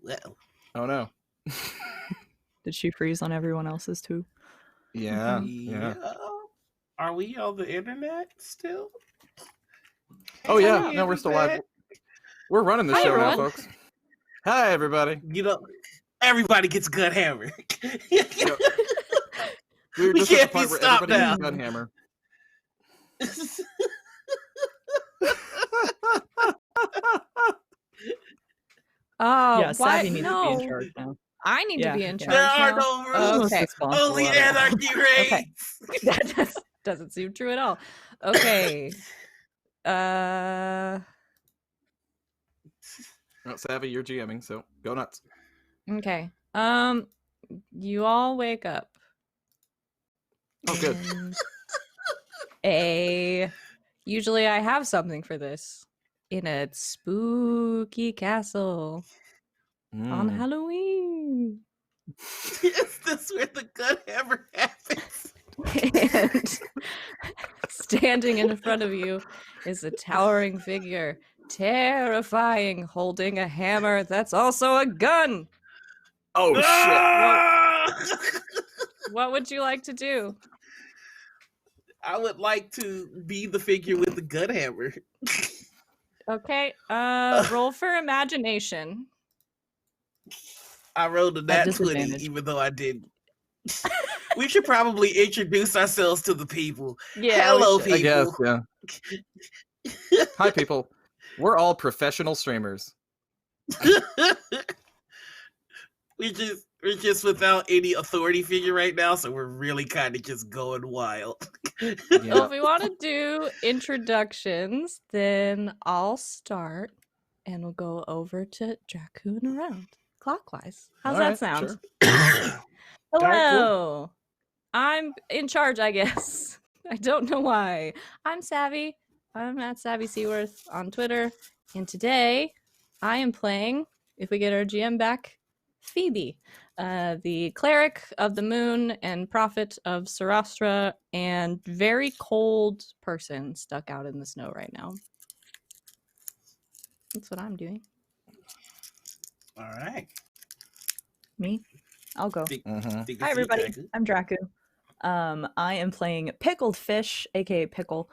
well. Oh no. Did she freeze on everyone else's too? Yeah. Are we on the internet still? Oh yeah. No, we're still live. We're running the show now, folks. Hi, everybody. You know, everybody gets Gunhammer. We're We just at can't the part be where stopped everybody now. gets Gunhammer. Oh, Yeah, what? Savvy needs to be in No. charge now. I need to be in charge There are now. no rules. Okay. Only anarchy reigns. Okay. That doesn't seem true at all. Okay. Well, Savvy, you're GMing, so go nuts. Okay. You all wake up. Oh, good. Usually I have something for this in a spooky castle on Halloween. Is this where the Gunhammer happens? And standing in front of you is a towering figure, terrifying, holding a hammer that's also a gun. Oh, shit. What would you like to do? I would like to be the figure with the Gunhammer. Okay, roll for imagination. I rolled a nat 20, even though I didn't. We should probably introduce ourselves to the people. Yeah, hello, people. I guess, yeah. Hi, people. We're all professional streamers. We're just without any authority figure right now, so we're really kind of just going wild. Well, if we want to do introductions, then I'll start, and we'll go over to Draku and around clockwise. How's that sound? Sure. Hello. Cool. I'm in charge, I guess. I don't know why. I'm Savvy. I'm at Savvy Seaworth on Twitter. And today I am playing, if we get our GM back, Phoebe, the cleric of the moon and prophet of Sarastra, and very cold person stuck out in the snow right now. That's what I'm doing. All right. Me? I'll go. Hi, everybody. I'm Draku. I am playing Pickled Fish, aka Pickle,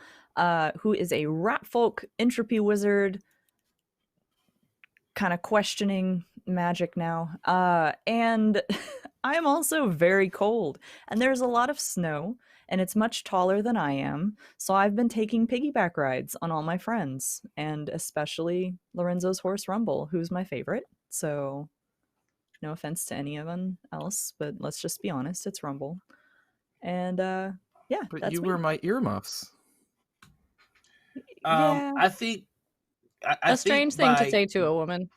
who is a rat folk entropy wizard, kind of questioning magic now. And I'm also very cold, and there's a lot of snow, and it's much taller than I am, so I've been taking piggyback rides on all my friends, and especially Lorenzo's horse Rumble, who's my favorite. So no offense to any of them else, but let's just be honest, it's Rumble. And yeah, but that's you me. were my earmuffs. Yeah. I think a strange thing to say to a woman.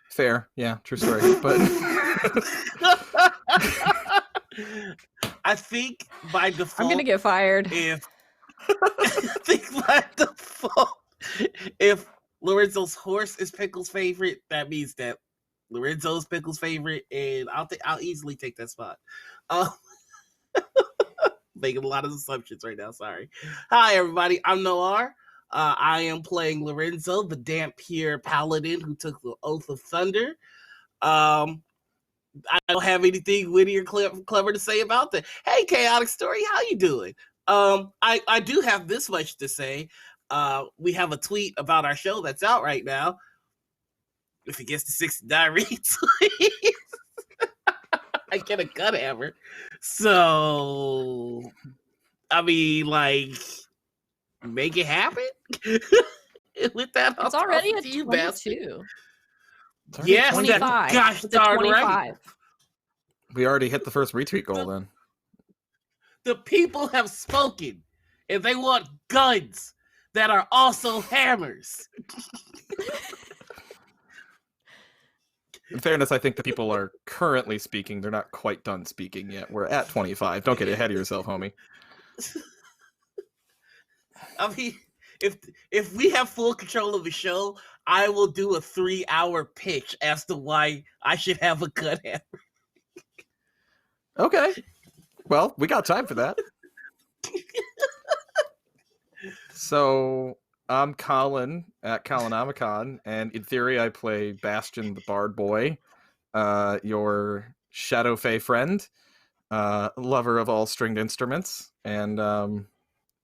Fair, yeah, true story. But I think by default, I'm gonna get fired. If I think by default, if Lorenzo's horse is Pickle's favorite, that means that Lorenzo's Pickle's favorite, and I'll easily take that spot. Making a lot of assumptions right now. Sorry. Hi, everybody. I'm Noir. I am playing Lorenzo, the Dampier paladin who took the Oath of Thunder. I don't have anything witty or clever to say about that. Hey, Chaotic Story, how you doing? I do have this much to say. We have a tweet about our show that's out right now. If it gets to 69 retweets, I get a Gunhammer. So, I mean, like, make it happen. With that, it's already at 22. Yes, 25. Gosh darn right. We already hit the first retweet goal then. The people have spoken, and they want guns that are also hammers. In fairness, I think the people are currently speaking. They're not quite done speaking yet. We're at 25. Don't get ahead of yourself, homie. I mean, if we have full control of the show, I will do a 3-hour pitch as to why I should have a Gunhammer. Okay. Well, we got time for that. So, I'm Colin at Colonomicon, and in theory, I play Bastion the Bard Boy, your Shadow Fae friend, lover of all stringed instruments, and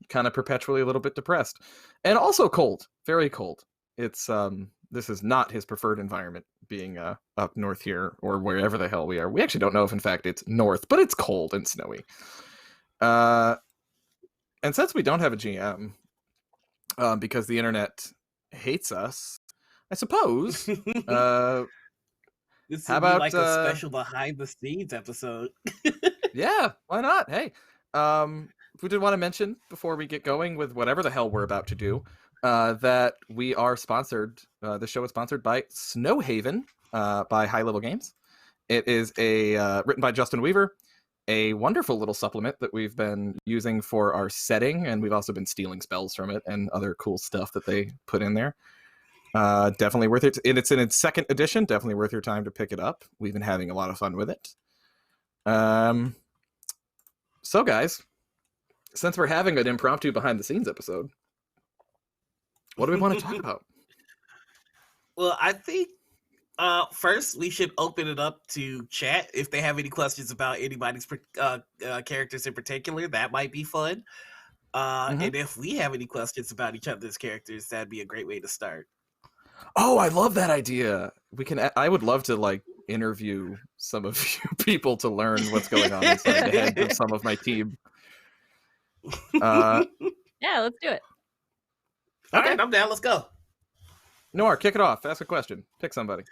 kind of perpetually a little bit depressed, and also cold, very cold. It's this is not his preferred environment, being up north here or wherever the hell we are. We actually don't know if, in fact, it's north, but it's cold and snowy. And since we don't have a GM, because the internet hates us, I suppose. This How would be about, like a special behind the scenes episode. Yeah, why not? Hey, we did want to mention before we get going with whatever the hell we're about to do, that we are sponsored. The show is sponsored by Snowhaven, by High Level Games. It is a written by Justin Weaver, a wonderful little supplement that we've been using for our setting, and we've also been stealing spells from it and other cool stuff that they put in there. Definitely worth it. It's in its second edition. Definitely worth your time to pick it up. We've been having a lot of fun with it. So guys, since we're having an impromptu behind the scenes episode, what do we want to talk about? Well, I think first we should open it up to chat if they have any questions about anybody's characters in particular. That might be fun. And if we have any questions about each other's characters, that'd be a great way to start. Oh, I love that idea. I would love to like interview some of you people to learn what's going on inside the head of some of my team. Yeah, let's do it. All right, I'm down. Let's go. Noir, kick it off. Ask a question. Pick somebody.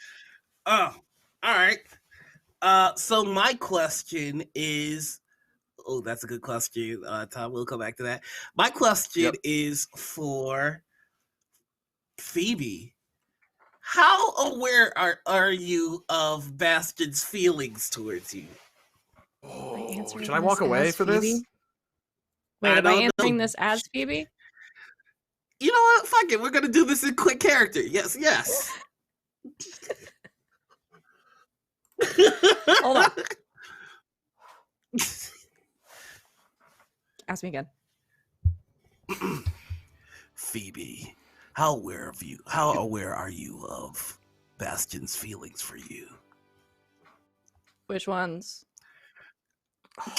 Oh, all right. So my question is, oh, that's a good question, Tom. We'll come back to that. My question is for Phoebe. How aware are you of Bastion's feelings towards you? Oh, should I walk away for Phoebe? this? Wait, am I answering know. this as Phoebe? You know what? Fuck it. We're gonna do this in quick character. Yes, yes. Hold on. Ask me again. Phoebe, how aware are you of Bastion's feelings for you? Which ones?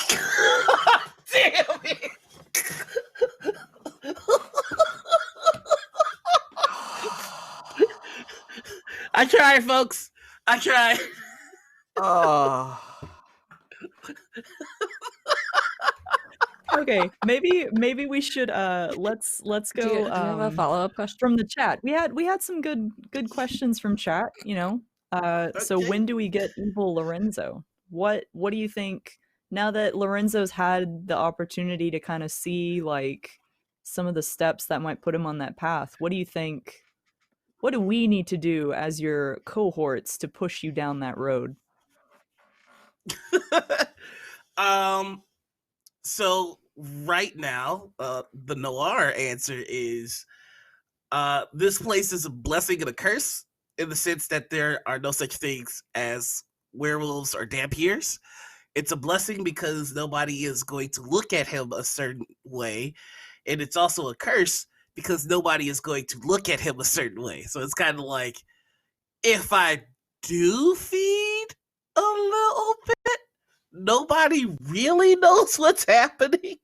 Damn it! I tried, folks. I tried. Okay, maybe we should let's go Do you have a follow-up question? from the chat. We had some good questions from chat, you know. So Okay. when do we get evil Lorenzo? What do you think now that Lorenzo's had the opportunity to kind of see like some of the steps that might put him on that path? What do you think? What do we need to do as your cohorts to push you down that road? So right now, the Noir answer is this place is a blessing and a curse in the sense that there are no such things as werewolves or dampiers. It's a blessing because nobody is going to look at him a certain way, and it's also a curse because nobody is going to look at him a certain way. So it's kind of like, if I do feed a little bit, nobody really knows what's happening.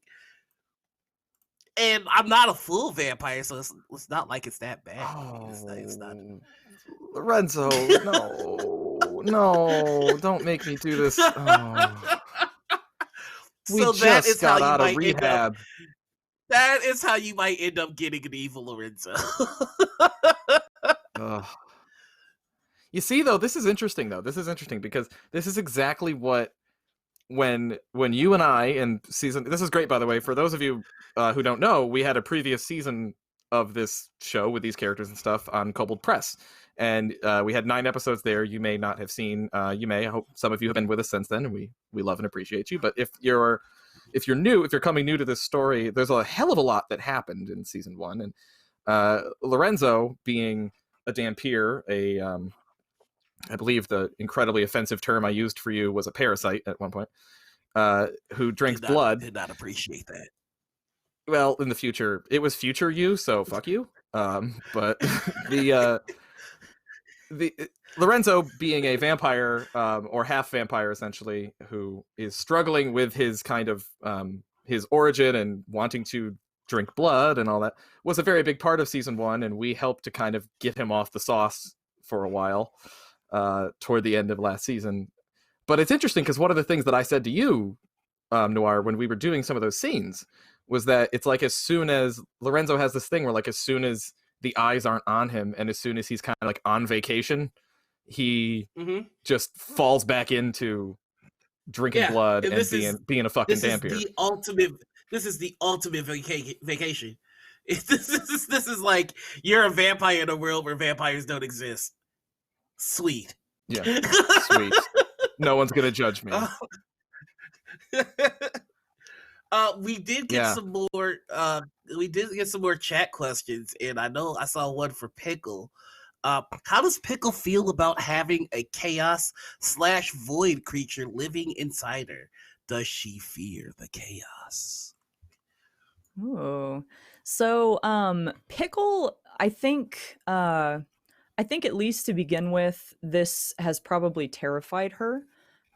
And I'm not a full vampire, so it's not like it's that bad. It's not. Lorenzo, no, don't make me do this. Oh. So that is how got out you of might end up. rehab. That is how you might end up getting an evil Lorenzo. You see, though, this is interesting. Because this is exactly what when you and I in season. This is great, by the way, for those of you who don't know. We had a previous season of this show with these characters and stuff on Kobold Press, and we had 9 episodes there. You may not have seen. You may. I hope some of you have been with us since then, and we love and appreciate you. But if you're coming new to this story, there's a hell of a lot that happened in season 1, and Lorenzo being a Dampier, I believe the incredibly offensive term I used for you was a parasite at one point, who drinks blood. Did not appreciate that. Well, in the future, it was future you, so fuck you. But the Lorenzo, being a vampire, or half vampire essentially, who is struggling with his kind of his origin and wanting to drink blood and all that, was a very big part of season 1, and we helped to kind of get him off the sauce for a while toward the end of last season. But it's interesting because one of the things that I said to you, Noir, when we were doing some of those scenes, was that it's like as soon as Lorenzo has this thing where, like, as soon as the eyes aren't on him and as soon as he's kind of like on vacation, he just falls back into drinking blood and being a fucking vampire. This is the ultimate vacation. This is like you're a vampire in a world where vampires don't exist. Sweet. Yeah. Sweet. No one's gonna judge me. We did get some more. We did get some more chat questions, and I know I saw one for Pickle. How does Pickle feel about having a chaos/void creature living inside her? Does she fear the chaos? Oh, so Pickle, I think at least to begin with, this has probably terrified her,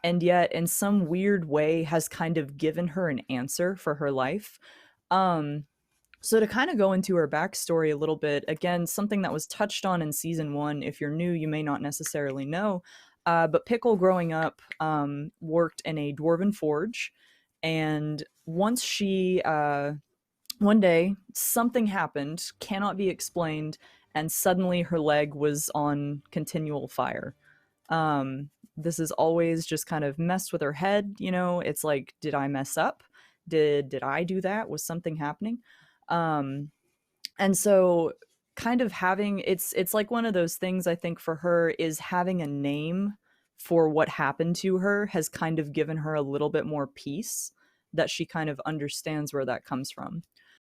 and yet in some weird way has kind of given her an answer for her life. So to kind of go into her backstory a little bit, again, something that was touched on in season 1. If you're new, you may not necessarily know, but Pickle growing up worked in a dwarven forge, and once she one day something happened, cannot be explained, and suddenly her leg was on continual fire. This has always just kind of messed with her head, you know. It's like, did I mess up? Did I do that? Was something happening? And so kind of having it's like one of those things, I think, for her, is having a name for what happened to her has kind of given her a little bit more peace, that she kind of understands where that comes from.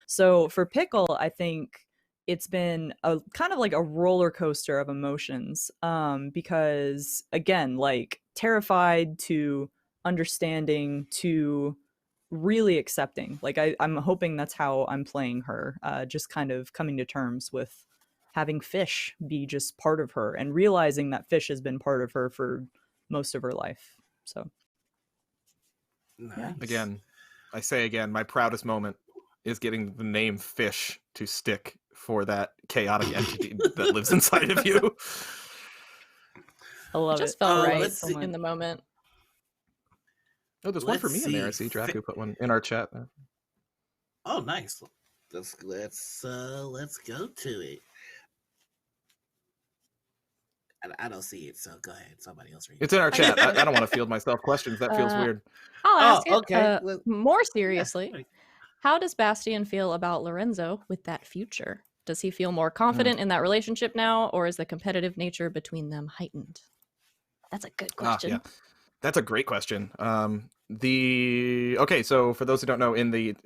So for Pickle, I think it's been a kind of like a roller coaster of emotions, because again, like terrified to understanding to really accepting. Like I'm hoping that's how I'm playing her, just kind of coming to terms with having fish be just part of her and realizing that fish has been part of her for most of her life. So nice. Again, I say again, my proudest moment is getting the name Fish to stick for that chaotic entity that lives inside of you. I love It just it. felt right in the moment. Oh, there's one for me in there. I see Draku put one in our chat. Oh, nice. Let's go to it. I don't see it, so go ahead. Somebody else read it. It's in our chat. I don't want to field myself questions. That feels weird. I'll ask it. Okay. More seriously, how does Bastian feel about Lorenzo with that future? Does he feel more confident in that relationship now, or is the competitive nature between them heightened? That's a good question. Yeah. That's a great question. Okay, so for those who don't know,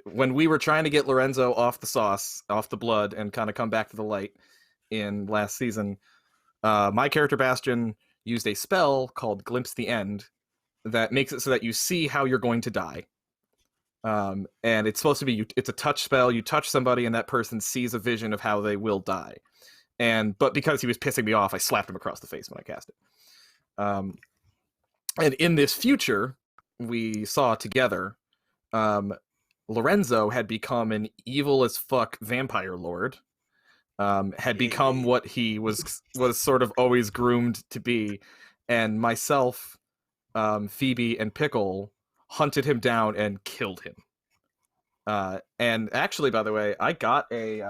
when we were trying to get Lorenzo off the sauce, off the blood, and kind of come back to the light in last season, my character Bastian used a spell called Glimpse the End that makes it so that you see how you're going to die. And it's supposed to be, it's a touch spell. You touch somebody and that person sees a vision of how they will die. But because he was pissing me off, I slapped him across the face when I cast it. And in this future we saw together, Lorenzo had become an evil as fuck vampire lord, had become what he was sort of always groomed to be, and myself, Phoebe, and Pickle hunted him down and killed him. And actually, by the way, I got a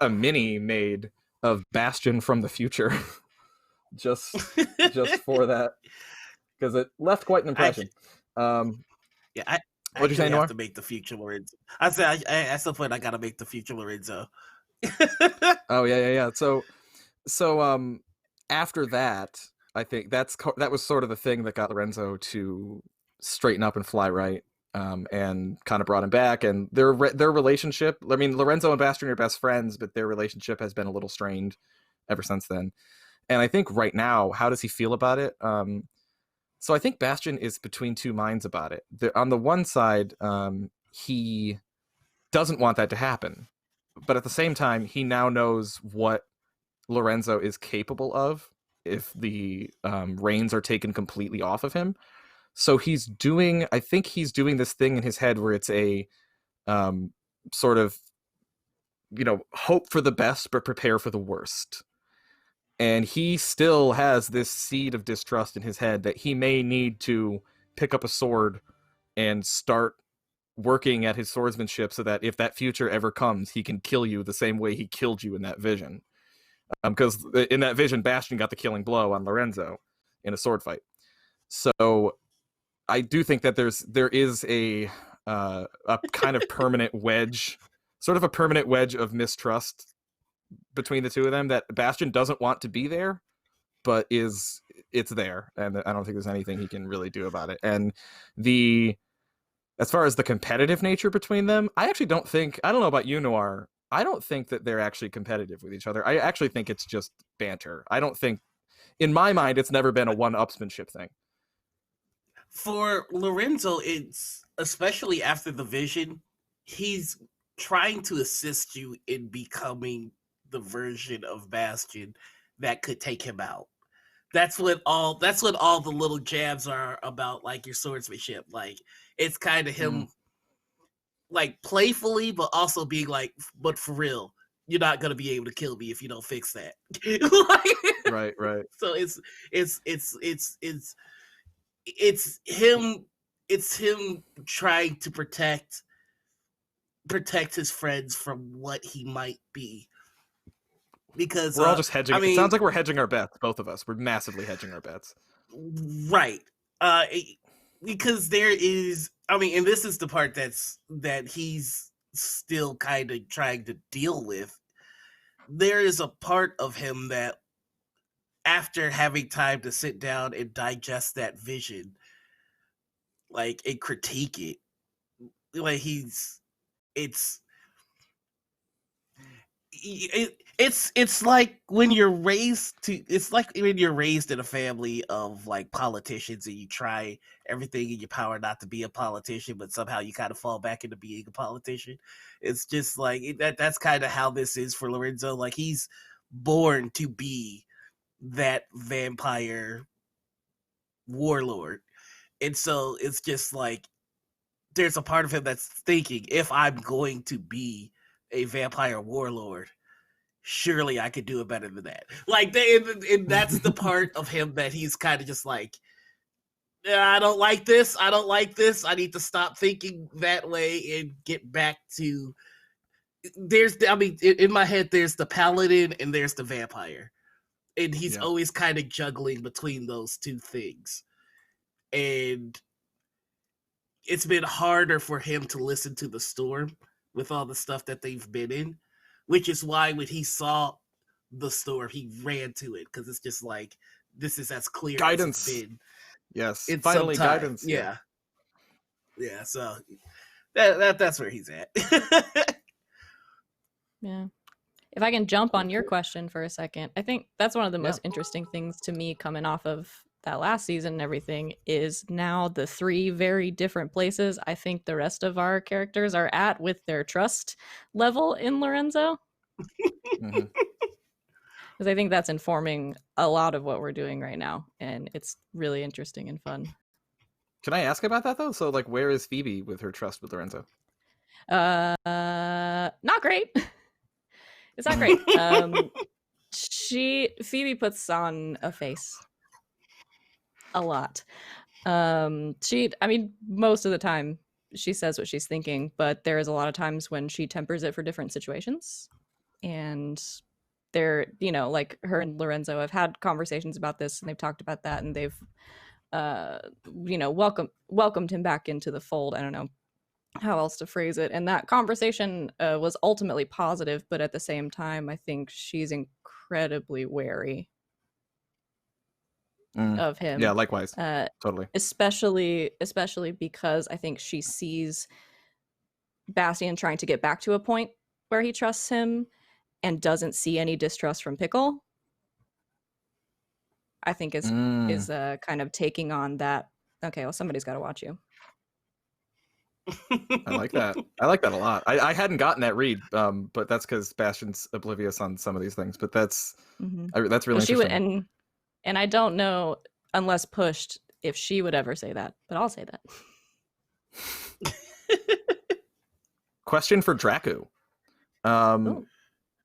mini made of Bastion from the future. just for that, because it left quite an impression. I what'd you say, Noir? Have to make the future Lorenzo. I said at some point I gotta make the future Lorenzo. Oh yeah. So after that, I think that was sort of the thing that got Lorenzo to straighten up and fly right, and kind of brought him back. And their relationship, I mean, Lorenzo and Bastion are best friends, but their relationship has been a little strained ever since then. And I think right now, how does he feel about it? So I think Bastion is between two minds about it. On the one side, he doesn't want that to happen. but at the same time, he now knows what Lorenzo is capable of if the reins are taken completely off of him. So I think he's doing this thing in his head where it's a sort of, hope for the best, but prepare for the worst. And he still has this seed of distrust in his head that he may need to pick up a sword and start working at his swordsmanship so that if that future ever comes, he can kill you the same way he killed you in that vision. Because in that vision, Bastion got the killing blow on Lorenzo in a sword fight. So I do think that there is a kind of permanent wedge, sort of a permanent wedge of mistrust between the two of them that Bastion doesn't want to be there, but it's there, and I don't think there's anything he can really do about it. And as far as the competitive nature between them, I don't know about you, Noir, I don't think that they're actually competitive with each other. I actually think it's just banter. I don't think, in my mind, it's never been a one-upsmanship thing. For Lorenzo, it's especially after the vision, he's trying to assist you in becoming the version of Bastion that could take him out. That's what all the little jabs are about, like your swordsmanship. Like, it's kind of him like playfully, but also being like, but for real, you're not gonna be able to kill me if you don't fix that. Right. So it's him trying to protect his friends from what he might be. Because we're all just hedging. It sounds like we're hedging our bets, both of us. We're massively hedging our bets. Right. Because there is, and this is the part that he's still kind of trying to deal with. There is a part of him that, after having time to sit down and digest that vision, like, and critique it, like, it's like when you're raised in a family of like politicians, and you try everything in your power not to be a politician, but somehow you kind of fall back into being a politician. It's just like that's kind of how this is for Lorenzo. Like, he's born to be that vampire warlord, and so it's just like there's a part of him that's thinking, if I'm going to be a vampire warlord, surely I could do it better than that. Like, and that's the part of him that he's kind of just like, I don't like this. I need to stop thinking that way and get back to. In my head, there's the paladin and there's the vampire, and he's always kind of juggling between those two things, and it's been harder for him to listen to the storm with all the stuff that they've been in, which is why when he saw the storm, he ran to it, because it's just like, this is as clear guidance. as it's been. Yes, in finally some time. guidance. Yeah. So that's where he's at. Yeah. If I can jump on your question for a second, I think that's one of the most interesting things to me coming off of that last season and everything is now the three very different places I think the rest of our characters are at with their trust level in Lorenzo. Because I think that's informing a lot of what we're doing right now, and it's really interesting and fun. Can I ask about that though? So, like, where is Phoebe with her trust with Lorenzo? Not great. It's not great. Phoebe puts on a face a lot. Most of the time she says what she's thinking, but there is a lot of times when she tempers it for different situations. And they're, like, her and Lorenzo have had conversations about this, and they've talked about that, and they've welcomed him back into the fold. I don't know how else to phrase it. And that conversation was ultimately positive, but at the same time, I think she's incredibly wary of him. Yeah, likewise. Totally. Especially because I think she sees Bastion trying to get back to a point where he trusts him and doesn't see any distrust from Pickle. I think is kind of taking on that. Okay, well, somebody's got to watch you. I like that. I like that a lot. I hadn't gotten that read, but that's because Bastion's oblivious on some of these things. But that's that's really Well, she would, interesting. and I don't know unless pushed if she would ever say that, but I'll say that. Question for Draku. Ooh.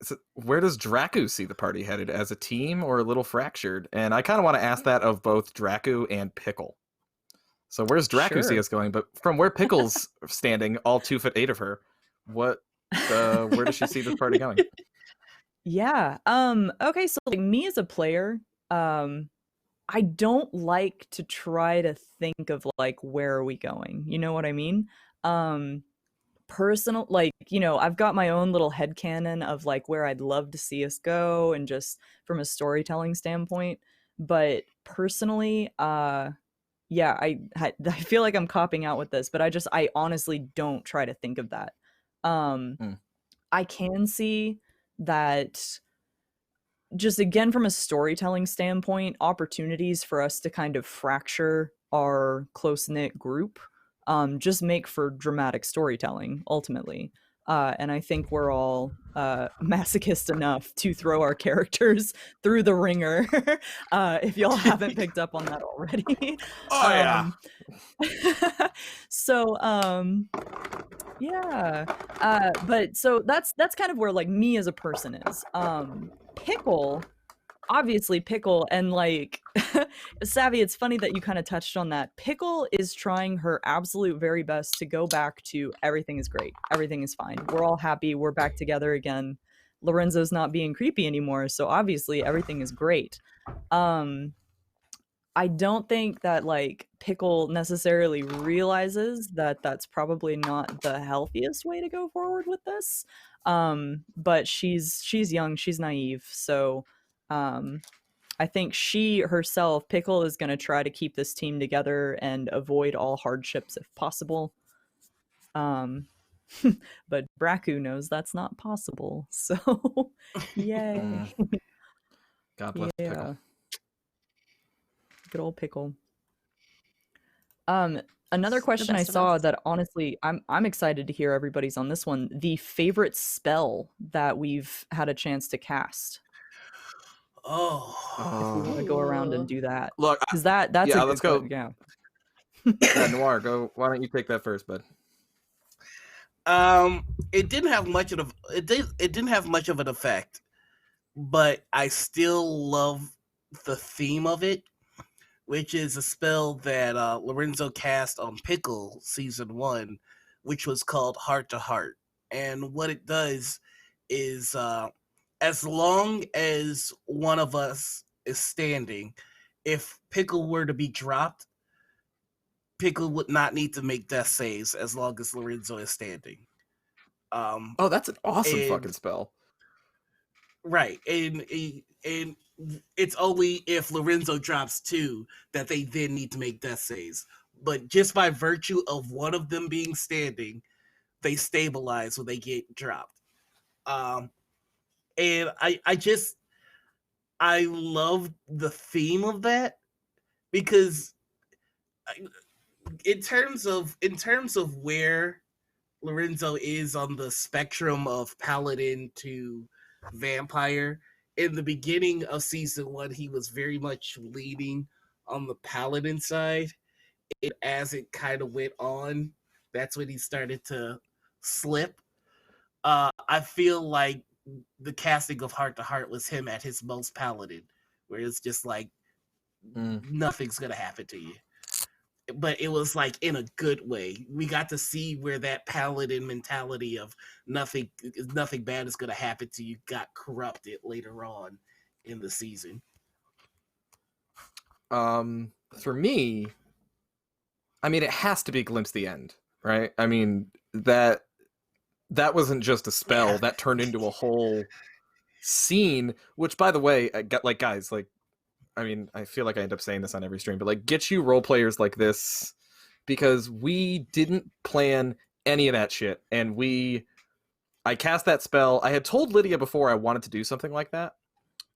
So where does Draku see the party headed, as a team or a little fractured? And I kind of want to ask that of both Draku and Pickle. So where's Draku see Sure. us going? But from where Pickle's standing, all 2'8" of her, where does she see this party going? Yeah. Okay, so like me as a player, I don't like to try to think of like where are we going? You know what I mean? Personal, like, you know, I've got my own little headcanon of like where I'd love to see us go and just from a storytelling standpoint. But personally, yeah, I feel like I'm copping out with this, but I honestly don't try to think of that. Hmm. I can see that just again from a storytelling standpoint, opportunities for us to kind of fracture our close-knit group just make for dramatic storytelling ultimately. And I think we're all masochist enough to throw our characters through the ringer if y'all haven't picked up on that already. Oh yeah. So yeah. But so that's kind of where like me as a person is. Pickle, obviously Pickle, and like Savvy, it's funny that you kind of touched on that. Pickle is trying her absolute very best to go back to everything is great, everything is fine, we're all happy, we're back together again. Lorenzo's not being creepy anymore, so obviously everything is great. I don't think that like Pickle necessarily realizes that that's probably not the healthiest way to go forward with this. But she's young, she's naive, so I think she herself, Pickle, is going to try to keep this team together and avoid all hardships if possible. But Draku knows that's not possible, so yay. God bless Pickle. Good old Pickle. Another question I saw that honestly I'm excited to hear everybody's on this one. The favorite spell that we've had a chance to cast. If we want to go around and do that. Look, because that's yeah, a let's good go. one, yeah. Yeah, Noir, go. Why don't you take that first, bud? It didn't have much of it didn't have much of an effect, but I still love the theme of it, which is a spell that Lorenzo cast on Pickle season 1, which was called Heart to Heart. And what it does is as long as one of us is standing, if Pickle were to be dropped, Pickle would not need to make death saves as long as Lorenzo is standing. Oh, that's an awesome fucking spell. Right. And it's only if Lorenzo drops 2 that they then need to make death saves. But just by virtue of one of them being standing, they stabilize when they get dropped. And I love the theme of that, because in terms of where Lorenzo is on the spectrum of paladin to vampire, in the beginning of season 1 he was very much leaning on the paladin side, and as it kind of went on, that's when he started to slip. I feel like the casting of Heart to Heart was him at his most paladin, where it's just like nothing's gonna happen to you, but it was like in a good way. We got to see where that paladin mentality of nothing bad is gonna happen to you got corrupted later on in the season. For me, I mean, it has to be Glimpse the End, right? I mean, that wasn't just a spell, that turned into a whole scene, which, by the way, guys, like, I mean, I feel like I end up saying this on every stream, but like, get you role players like this, because we didn't plan any of that shit, and I cast that spell. I had told Lydia before I wanted to do something like that.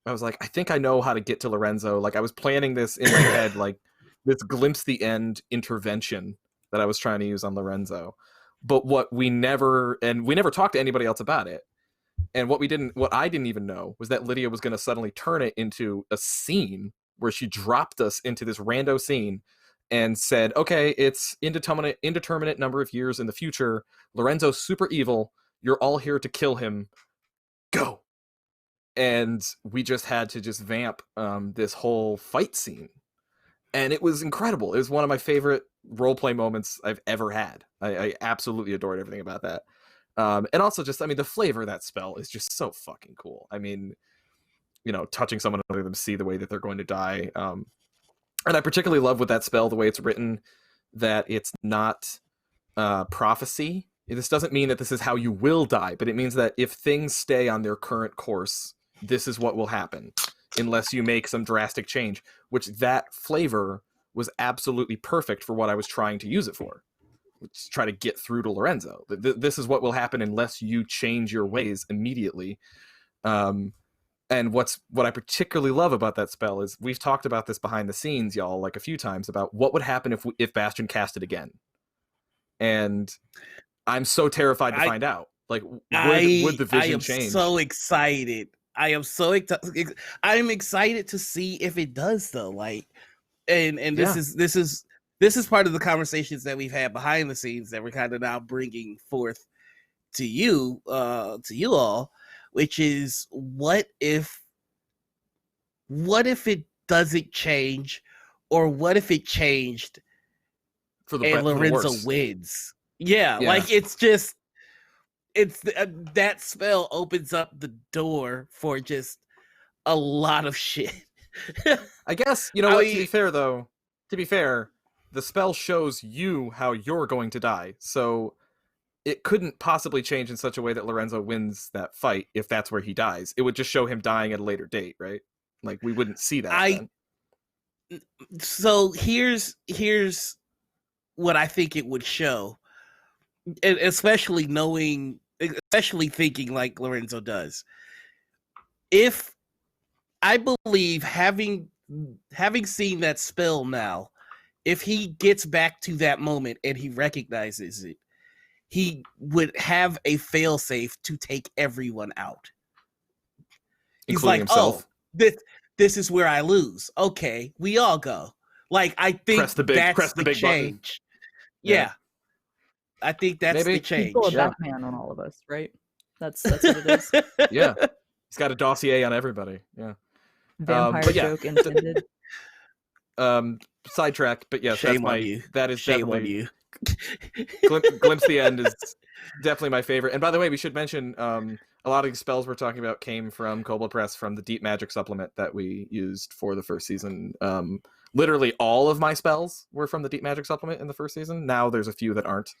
I was like, I think I know how to get to Lorenzo. Like, I was planning this in my head, like this Glimpse the End intervention that I was trying to use on Lorenzo. but what we never talked to anybody else about it. And what I didn't even know was that Lydia was going to suddenly turn it into a scene where she dropped us into this rando scene and said, okay, it's indeterminate number of years in the future. Lorenzo's super evil. You're all here to kill him. Go. And we just had to just vamp this whole fight scene. And it was incredible. It was one of my favorite roleplay moments I've ever had. I absolutely adored everything about that. And also just, I mean, the flavor of that spell is just so fucking cool. I mean, you know, touching someone and letting them see the way that they're going to die. And I particularly love with that spell, the way it's written, that it's not prophecy. This doesn't mean that this is how you will die, but it means that if things stay on their current course, this is what will happen, unless you make some drastic change, which that flavor was absolutely perfect for what I was trying to use it for. Let's try to get through to Lorenzo. This is what will happen unless you change your ways immediately. And what I particularly love about that spell is we've talked about this behind the scenes, y'all, like a few times, about what would happen if Bastion cast it again. And I'm so terrified to find out. Like, would the vision change? I am so excited. I'm excited to see if it does, though. Like, and this is part of the conversations that we've had behind the scenes that we're kind of now bringing forth to you all, which is what if it doesn't change, or what if it changed and Lorenzo wins? Yeah, like it's just that spell opens up the door for just a lot of shit. I guess, you know, to be fair, the spell shows you how you're going to die. So it couldn't possibly change in such a way that Lorenzo wins that fight if that's where he dies. It would just show him dying at a later date, right? Like, we wouldn't see that then. So here's what I think it would show, especially thinking like Lorenzo does. If I believe, having seen that spell now, if he gets back to that moment and he recognizes it, he would have a failsafe to take everyone out. He's including like, himself. Oh, this is where I lose. Okay, we all go. Like, I think that's the big change. Yeah. I think that's the change. He's pull a Batman on all of us, right? That's what it is. Yeah. He's got a dossier on everybody. Yeah. Vampire joke intended. Sidetrack, but yes, Shame on you. That is Shame definitely on you. Glimpse the End is definitely my favorite. And by the way, we should mention a lot of these spells we're talking about came from Kobold Press, from the Deep Magic supplement that we used for the first season. Literally all of my spells were from the Deep Magic supplement in the first season. Now there's a few that aren't,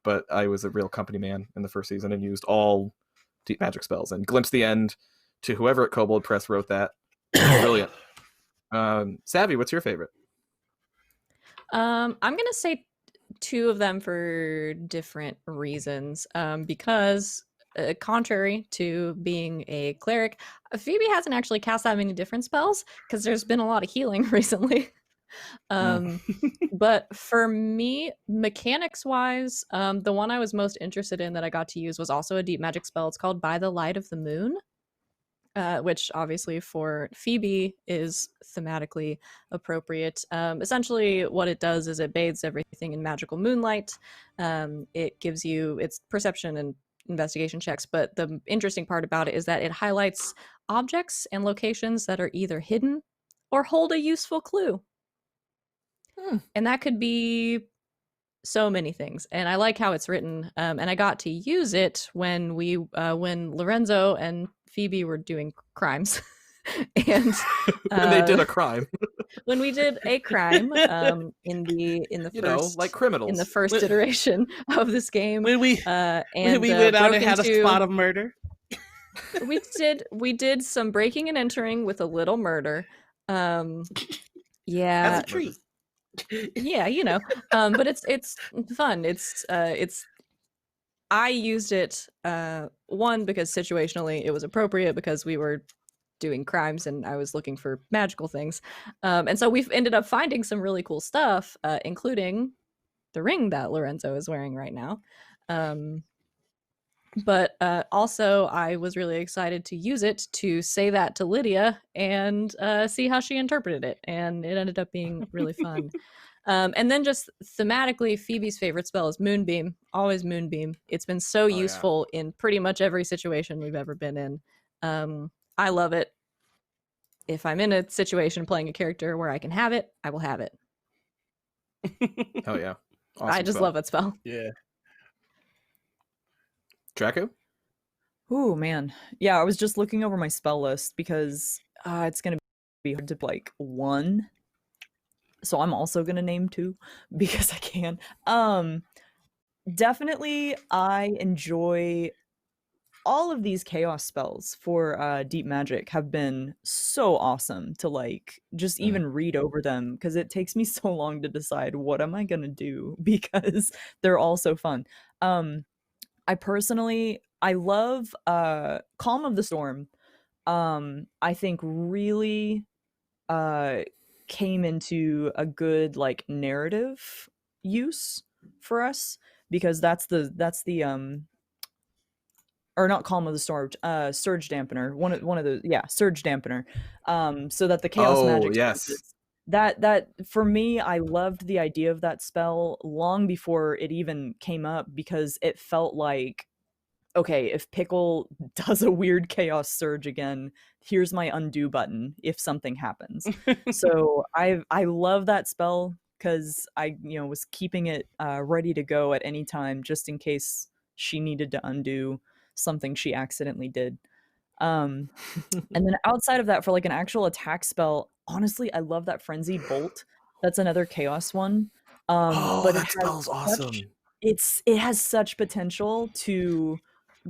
but I was a real company man in the first season and used all Deep Magic spells. And Glimpse the End, to whoever at Kobold Press wrote that, brilliant. Savvy, what's your favorite? I'm gonna say two of them for different reasons. Because contrary to being a cleric, Phoebe hasn't actually cast that many different spells because there's been a lot of healing recently. But for me, mechanics wise, the one I was most interested in that I got to use was also a deep magic spell. It's called By the Light of the Moon, which obviously for Phoebe is thematically appropriate. Essentially what it does is it bathes everything in magical moonlight. It gives you its perception and investigation checks, but the interesting part about it is that it highlights objects and locations that are either hidden or hold a useful clue. And that could be so many things. And I like how it's written. And I got to use it when Lorenzo and Phoebe were doing crimes. And when they did a crime. When we did a crime in the first, like criminals, in the first iteration of this game. When we went out and had a spot of murder. we did some breaking and entering with a little murder. Yeah. That's a treat. Yeah, but it's fun. It's I used it one because situationally it was appropriate because we were doing crimes and I was looking for magical things, and so we've ended up finding some really cool stuff, including the ring that Lorenzo is wearing right now. But also, I was really excited to use it to say that to Lydia and see how she interpreted it, and it ended up being really fun. And then just thematically, Phoebe's favorite spell is Moonbeam. Always Moonbeam. It's been so useful in pretty much every situation we've ever been in. I love it. If I'm in a situation playing a character where I can have it, I will have it. Oh yeah. Awesome I just love that spell. Yeah. Draku? Ooh, man. Yeah, I was just looking over my spell list because it's going to be hard to like one. So I'm also going to name two because I can. Definitely I enjoy all of these chaos spells for deep magic have been so awesome to like just even read over them because it takes me so long to decide what am I going to do because they're all so fun. I love Calm of the Storm. I think really came into a good like narrative use for us because that's the or not Calm of the Storm, Surge Dampener. One of the Surge Dampener. So that the chaos magic senses, that for me, I loved the idea of that spell long before it even came up because it felt like, okay, if Pickle does a weird chaos surge again, here's my undo button if something happens. So I love that spell because I was keeping it ready to go at any time just in case she needed to undo something she accidentally did. And then outside of that, for like an actual attack spell, honestly, I love that Frenzied Bolt. That's another chaos one. But that spell's awesome. It has such potential to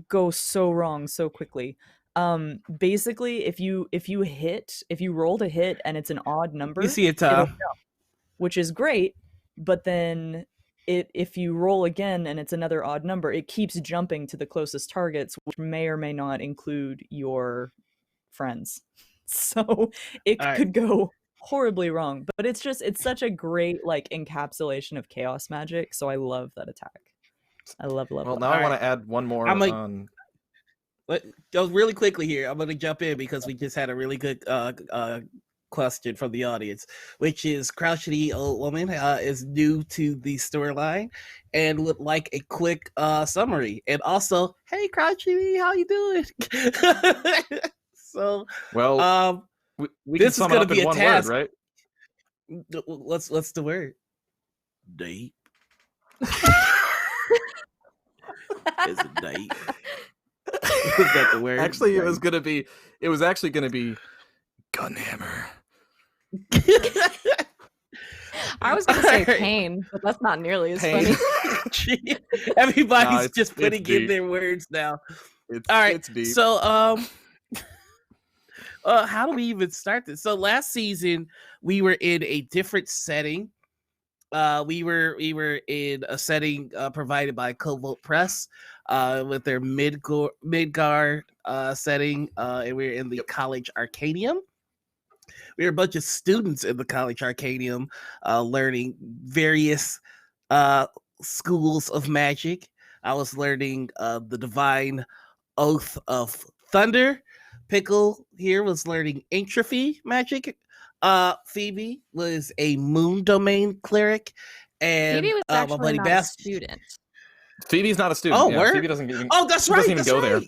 go so wrong so quickly. Basically, if you roll to hit and it's an odd number, You see it, it'll Tom. jump, which is great. But then if you roll again and it's another odd number, it keeps jumping to the closest targets, which may or may not include your friends. So it could go horribly wrong. But it's such a great like encapsulation of chaos magic. So I love that attack. I love. Well, now I want to add one more on. Go really quickly here. I'm going to jump in because we just had a really good question from the audience, which is Crouchety Old Woman is new to the storyline and would like a quick summary. And also, hey Crouchety, how you doing? So, well, we this is going to be a task, word, right? What's the word? Deep. Is it deep? Was that the word? Actually, it was actually gonna be Gunhammer. I was gonna say pain, but that's not nearly as funny. Everybody's just putting in their words now. All right, it's deep. So how do we even start this? So last season we were in a different setting. We were in a setting provided by Cobalt Press with their Midgar setting, and we were in the College Arcanium. We were a bunch of students in the College Arcanium learning various schools of magic. I was learning the Divine Oath of Thunder. Pickle here was learning entropy magic. Phoebe was a moon domain cleric, and Phoebe was actually my buddy not a student. Phoebe's not a student. Oh, word? Phoebe doesn't even. Oh, that's right. Doesn't even go there.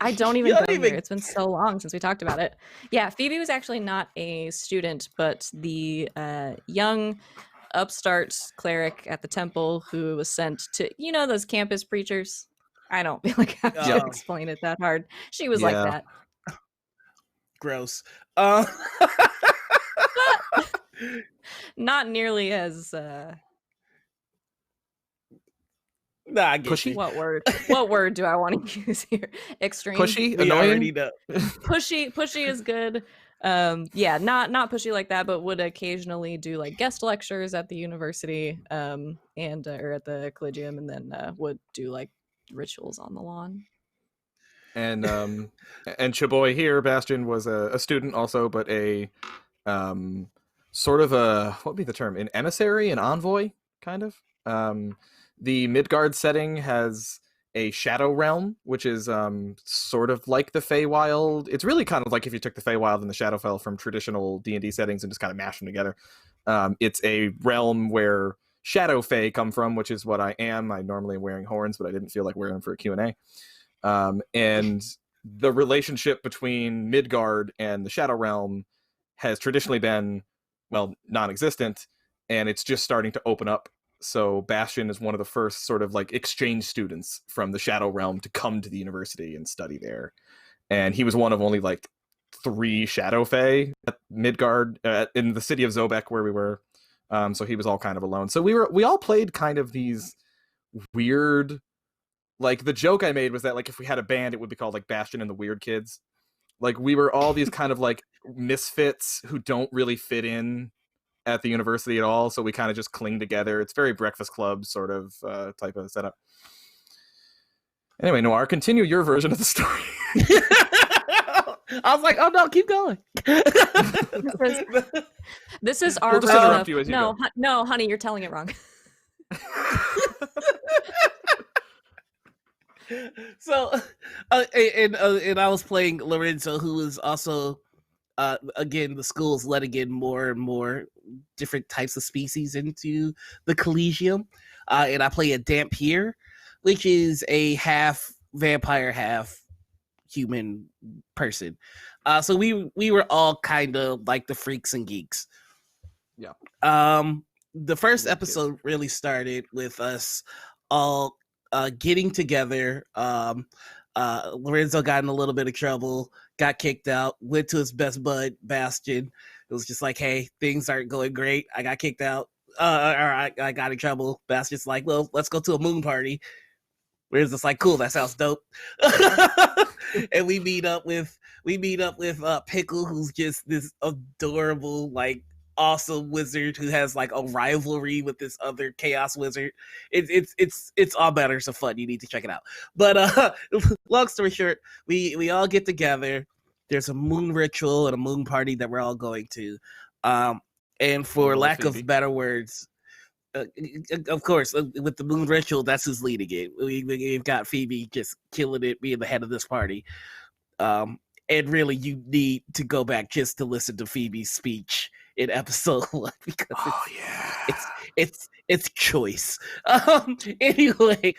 I don't even go there. It's been so long since we talked about it. Yeah, Phoebe was actually not a student, but the young upstart cleric at the temple who was sent to, those campus preachers. I don't feel like I have to explain it that hard. She was like that. Gross. Not nearly as Nah, I get pushy. What word do I want to use here? Extreme. Pushy, annoying. Pushy is good. Not pushy like that, but would occasionally do like guest lectures at the university, or at the collegium, and then would do like rituals on the lawn. And Chaboy here, Bastion, was a student also, but a sort of a, what would be the term? An emissary, an envoy, kind of. The Midgard setting has a Shadow Realm, which is sort of like the Feywild. It's really kind of like if you took the Feywild and the Shadowfell from traditional D&D settings and just kind of mashed them together. It's a realm where Shadow Fae come from, which is what I am. I normally am wearing horns, but I didn't feel like wearing them for a Q&A. And the relationship between Midgard and the Shadow Realm has traditionally been, well, non-existent, and it's just starting to open up. So Bastion is one of the first sort of like exchange students from the Shadow Realm to come to the university and study there. And he was one of only like 3 Shadow Fae at Midgard, in the city of Zobek where we were. So he was all kind of alone. So we all played kind of these weird, like the joke I made was that like if we had a band, it would be called like Bastion and the Weird Kids. Like we were all these kind of like misfits who don't really fit in at the university at all, so we kind of just cling together. It's very Breakfast Club sort of type of setup. Anyway, Noir, continue your version of the story. I was like, oh no, keep going. This is our We'll just version interrupt of, you as you no, go. no, honey, you're telling it wrong. So, and I was playing Lorenzo, who is also, again, the school's letting in more and more different types of species into the Collegium, and I play a Dampier, which is a half vampire, half human person. So we were all kind of like the freaks and geeks. Yeah. The first Weird episode really started with us all getting together. Lorenzo got in a little bit of trouble, got kicked out, went to his best bud, Bastion. It was just like, hey, things aren't going great. I got kicked out. Or I got in trouble. Bastion's like, well, let's go to a moon party. Lorenzo's like, cool, that sounds dope. And we meet up with Pickle, who's just this adorable, like, awesome wizard who has like a rivalry with this other chaos wizard. It's all better, so fun. You need to check it out. But long story short, we all get together. There's a moon ritual and a moon party that we're all going to. And for lack of better words, of course, with the moon ritual, that's who's leading it. We've got Phoebe just killing it, being the head of this party. And really, you need to go back just to listen to Phoebe's speech in episode 1 because it's choice. Anyway,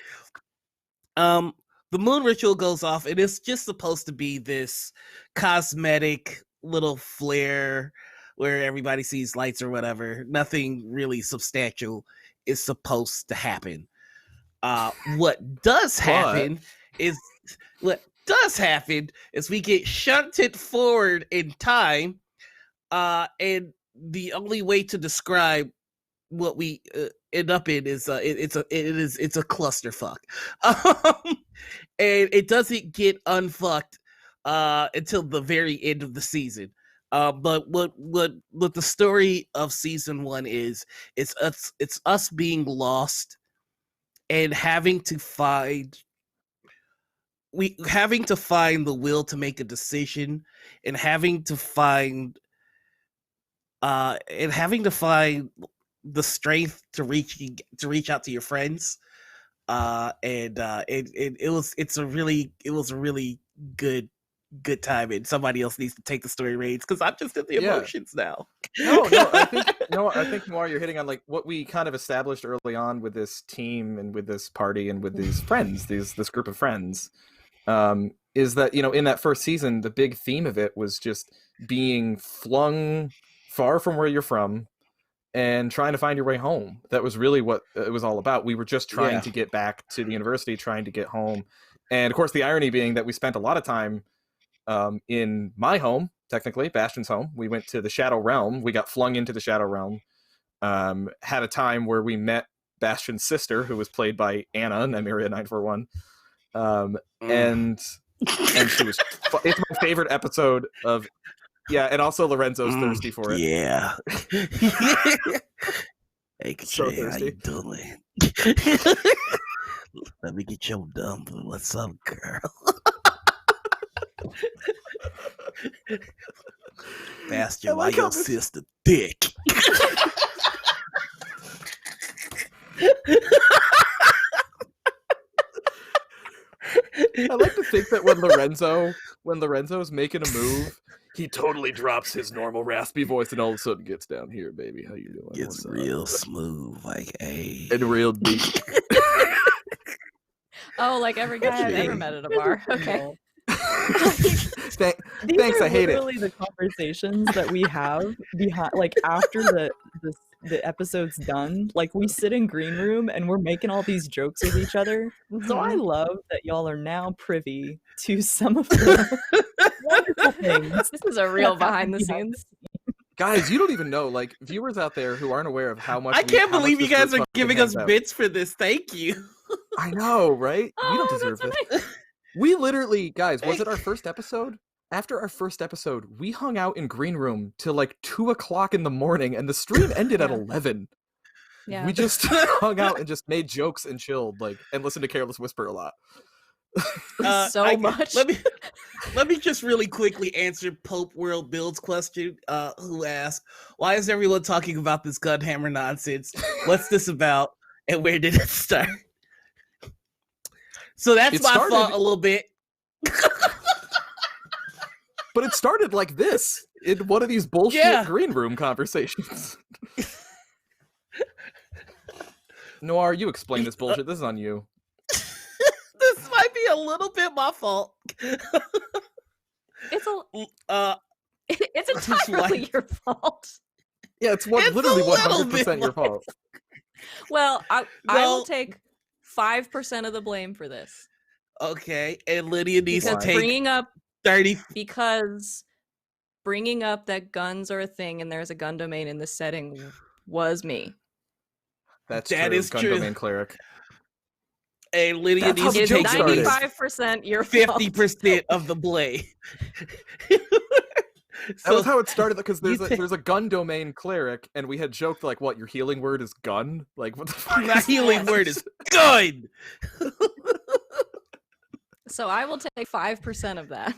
the moon ritual goes off, and it's just supposed to be this cosmetic little flare where everybody sees lights or whatever. Nothing really substantial is supposed to happen. What does happen is we get shunted forward in time, and the only way to describe what we end up in is it's a clusterfuck. And it doesn't get unfucked until the very end of the season. But what the story of season 1 is, it's us being lost and having to find the will to make a decision, and having to find the strength to reach out to your friends. It was a really good time, and somebody else needs to take the story reins because I'm just in the emotions now. I think Noir, you're hitting on like what we kind of established early on with this team and with this party and with these friends, this group of friends, is that, you know, in that first season, the big theme of it was just being flung far from where you're from and trying to find your way home. That was really what it was all about. We were just trying to get back to the university, trying to get home. And of course, the irony being that we spent a lot of time in my home, technically, Bastion's home. We went to the Shadow Realm. We got flung into the Shadow Realm. Had a time where we met Bastion's sister, who was played by Anna, Nymeria 941. And she was... It's my favorite episode of... Yeah, and also Lorenzo's thirsty for it. Yeah. Hey, So Katrina, how thirsty. you doing? Let me get your number. What's up, girl? Bastion, why your sister thick? think that when Lorenzo's making a move, he totally drops his normal raspy voice and all of a sudden gets down here, baby. How you doing? It's real smooth, like hey, and real deep. Oh, like every guy I've ever met at a bar. Okay. Thanks, I hate it. These are literally the conversations that we have behind, like after the episode's done. Like we sit in green room and we're making all these jokes with each other. So I love that y'all are now privy to some of the wonderful things. This is a real behind the scenes. Guys, you don't even know, like viewers out there who aren't aware of how much. I can't believe you guys are giving us bits for this. Thank you. I know, right? We don't deserve it. Nice. We literally, guys, was it our first episode? After our first episode, we hung out in green room till like 2:00 in the morning, and the stream ended at 11. Yeah. We just hung out and just made jokes and chilled, like, and listened to Careless Whisper a lot. Much. Let me just really quickly answer Pope World Build's question, who asked, why is everyone talking about this Gunhammer nonsense? What's this about? And where did it start? So that's my fault a little bit. But it started like this, in one of these bullshit green room conversations. Noir, you explain this bullshit. This is on you. This might be a little bit my fault. It's entirely your fault. Yeah, it's literally 100% your fault. Well, I will take 5% of the blame for this. Okay, and Lydia needs to take bringing up 30. Because bringing up that guns are a thing and there's a gun domain in this setting was me. That true. Is gun true. Domain cleric. And Lydia needs to take 95% your 50% of the blame. That was how it started, because there's a gun domain cleric, and we had joked like, "What, your healing word is gun?" Like, what the fuck? My healing word is gun. So I will take 5% of that.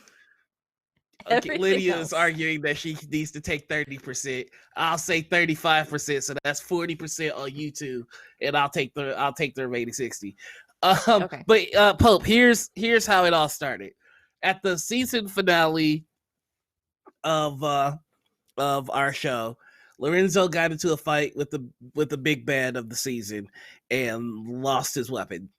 Okay, Lydia is arguing that she needs to take 30%. I'll say 35%, so that's 40% on you two, and I'll take the remaining 60. Okay. But Pope, here's how it all started. At the season finale of our show, Lorenzo got into a fight with the big bad of the season and lost his weapon.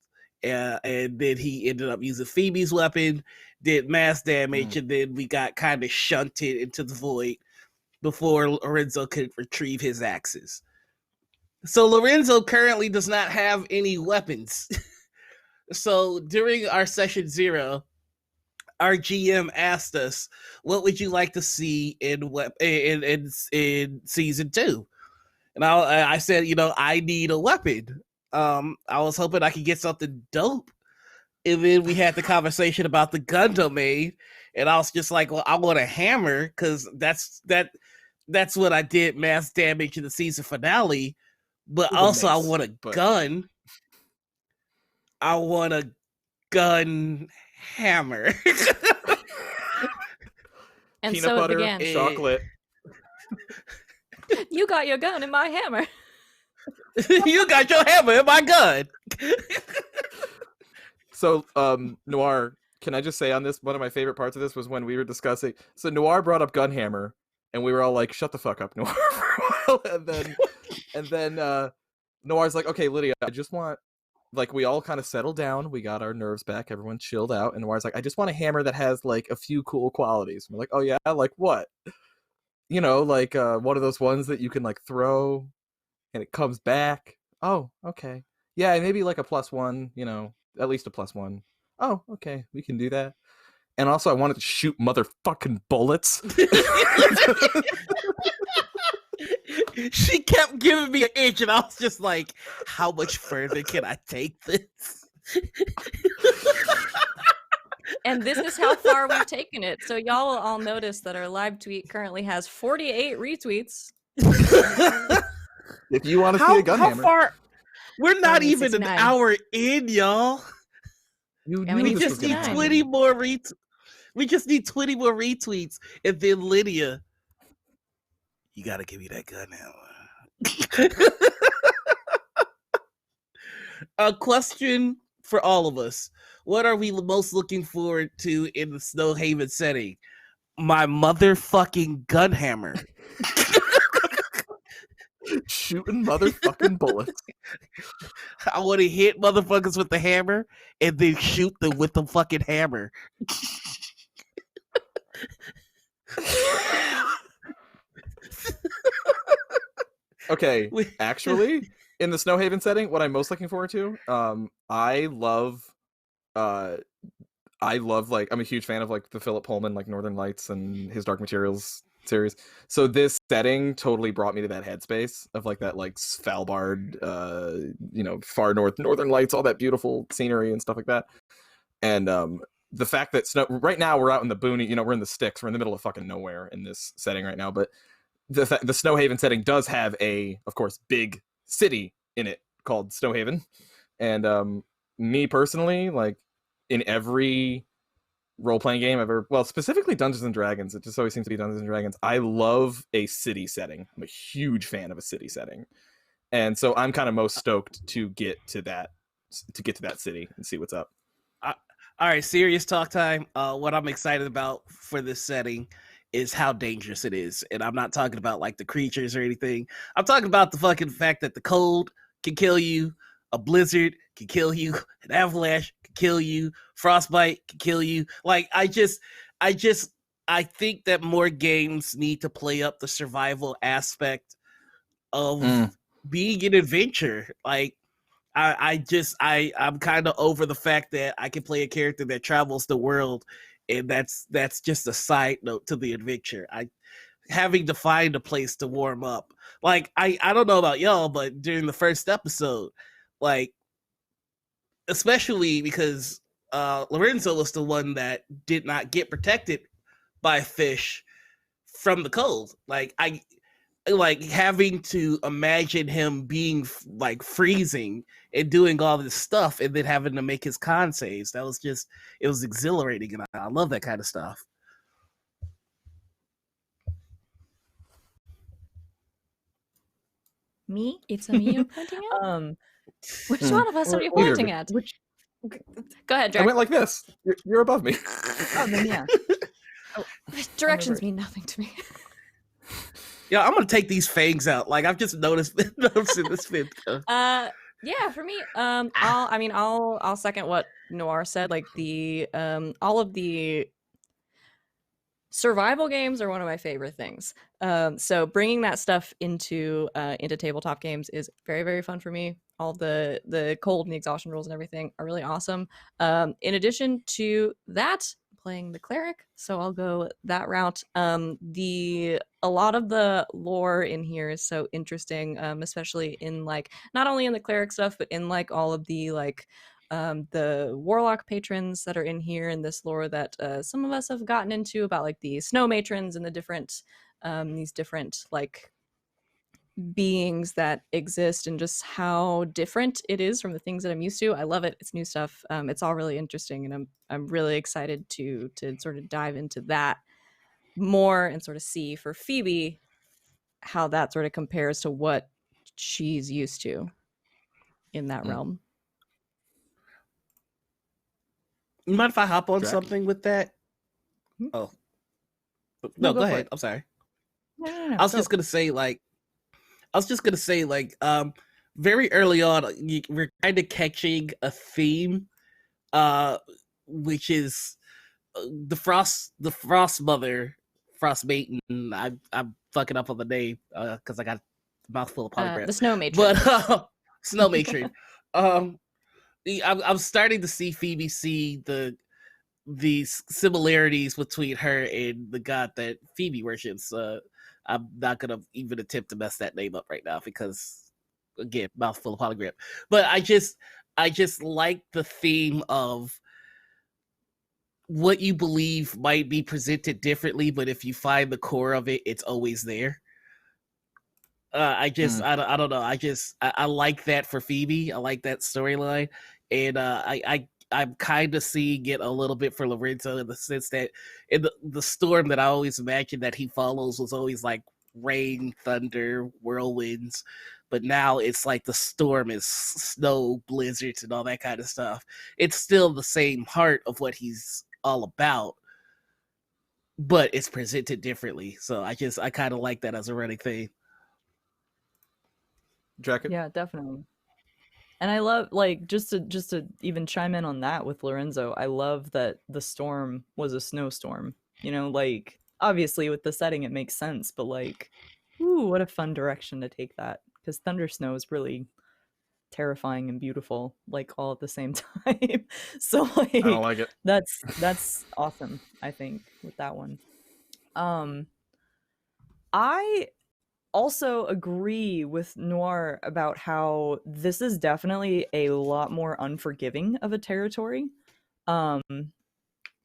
And then he ended up using Phoebe's weapon, did mass damage, and then we got kind of shunted into the void before Lorenzo could retrieve his axes. So Lorenzo currently does not have any weapons. So during our session 0, our GM asked us, "What would you like to see in season 2?" And I said, I need a weapon. I was hoping I could get something dope. And then we had the conversation about the gun domain, and I was just like, well, I want a hammer, because that's what I did mass damage in the season finale. But also I want a gun. I want a gun hammer. And peanut so butter, it began. chocolate. You got your gun and my hammer. You got your hammer and my gun. So, Noir, can I just say on this, one of my favorite parts of this was when we were discussing. So Noir brought up Gunhammer, and we were all like, "Shut the fuck up, Noir," for a while. And then Noir's like, "Okay, Lydia, I just want," like, we all kind of settled down, we got our nerves back, everyone chilled out, and Noir's like, "I just want a hammer that has like a few cool qualities." And we're like, "Oh yeah, like what?" Like one of those ones that you can like throw, and it comes back. Oh, okay. Yeah, maybe like a +1, at least a +1. Oh, okay, we can do that. And also, I wanted to shoot motherfucking bullets. She kept giving me an inch, and I was just like, how much further can I take this? And this is how far we've taken it. So y'all will all notice that our live tweet currently has 48 retweets. If you want to see a gun hammer. How far? We're not even 69. an hour in, y'all. We just need 20 more retweets. We just need 20 more retweets, and then Lydia, you gotta give me that gun hammer. A question for all of us: what are we most looking forward to in the Snowhaven setting? My motherfucking Gunhammer. Shooting motherfucking bullets. I want to hit motherfuckers with the hammer and then shoot them with the fucking hammer. Okay, actually, in the Snowhaven setting, what I'm most looking forward to, I love like I'm a huge fan of like the Philip Pullman like Northern Lights and his Dark Materials series. So this setting totally brought me to that headspace of like that like Svalbard, far north, Northern Lights, all that beautiful scenery and stuff like that. And the fact that right now we're out in the boony, we're in the sticks, we're in the middle of fucking nowhere in this setting right now, but the Snowhaven setting does have of course, big city in it called Snowhaven. And me personally, like in every role-playing game ever, well, specifically Dungeons and Dragons, it just always seems to be Dungeons and Dragons, I love a city setting. I'm a huge fan of a city setting. And so I'm kind of most stoked to get to that city and see what's up. All right, serious talk time. What I'm excited about for this setting is how dangerous it is. And I'm not talking about like the creatures or anything. I'm talking about the fucking fact that the cold can kill you, a blizzard can kill you, an avalanche can kill you, frostbite can kill you. Like I think that more games need to play up the survival aspect of being an adventure. Like I'm kind of over the fact that I can play a character that travels the world, and that's just a side note to the adventure. Having to find a place to warm up. Like I don't know about y'all, but during the first episode, like especially because Lorenzo was the one that did not get protected by fish from the cold. Like having to imagine him being like freezing and doing all this stuff and then having to make his con saves. It was exhilarating, and I love that kind of stuff. Me? It's a me you're pointing at? Which one of us are you pointing at? Go ahead, Draku. I went like this. You're above me. Oh, then yeah. Directions mean nothing to me. Yeah, I'm gonna take these fangs out. Like I've just noticing this fit. Yeah, for me, I'll second what Noir said. Like the all of the survival games are one of my favorite things. So bringing that stuff into tabletop games is very, very fun for me. All the cold and the exhaustion rules and everything are really awesome. In addition to that, playing the cleric, so I'll go that route. A lot of the lore in here is so interesting, especially in like not only in the cleric stuff, but in like all of the like the warlock patrons that are in here in this lore that some of us have gotten into about like the snow matrons and the different these different like beings that exist and just how different it is from the things that I'm used to. I love it. It's new stuff. It's all really interesting, and I'm really excited to sort of dive into that more and sort of see for Phoebe how that sort of compares to what she's used to in that realm. You mind if I hop on Drac? something with that? Oh. No, go ahead. I'm sorry. No, I was just gonna say very early on we're kind of catching a theme, which is the frost mother, frost maiden. I'm fucking up on the name because I got a mouthful of polygraph. The snow matron. But snow matron. I'm starting to see Phoebe see the similarities between her and the god that Phoebe worships. I'm not gonna even attempt to mess that name up right now because, again, mouthful of polygraph. But I just like the theme of what you believe might be presented differently, but if you find the core of it, it's always there. I don't know. I like that for Phoebe. I like that storyline, and I'm kind of seeing it a little bit for Lorenzo in the sense that in the storm that I always imagined that he follows was always like rain, thunder, whirlwinds, but now it's like the storm is snow, blizzards, and all that kind of stuff. It's still the same heart of what he's all about, but it's presented differently. So I kind of like that as a running thing. Draku? Yeah, definitely. And I love, like, just to even chime in on that with Lorenzo, I love that the storm was a snowstorm. You know, like, obviously with the setting it makes sense, but like, ooh, what a fun direction to take that. Because thunder snow is really terrifying and beautiful, like, all at the same time. So I don't like like it. that's awesome, I think, with that one. I also agree with Noir about how this is definitely a lot more unforgiving of a territory. Um,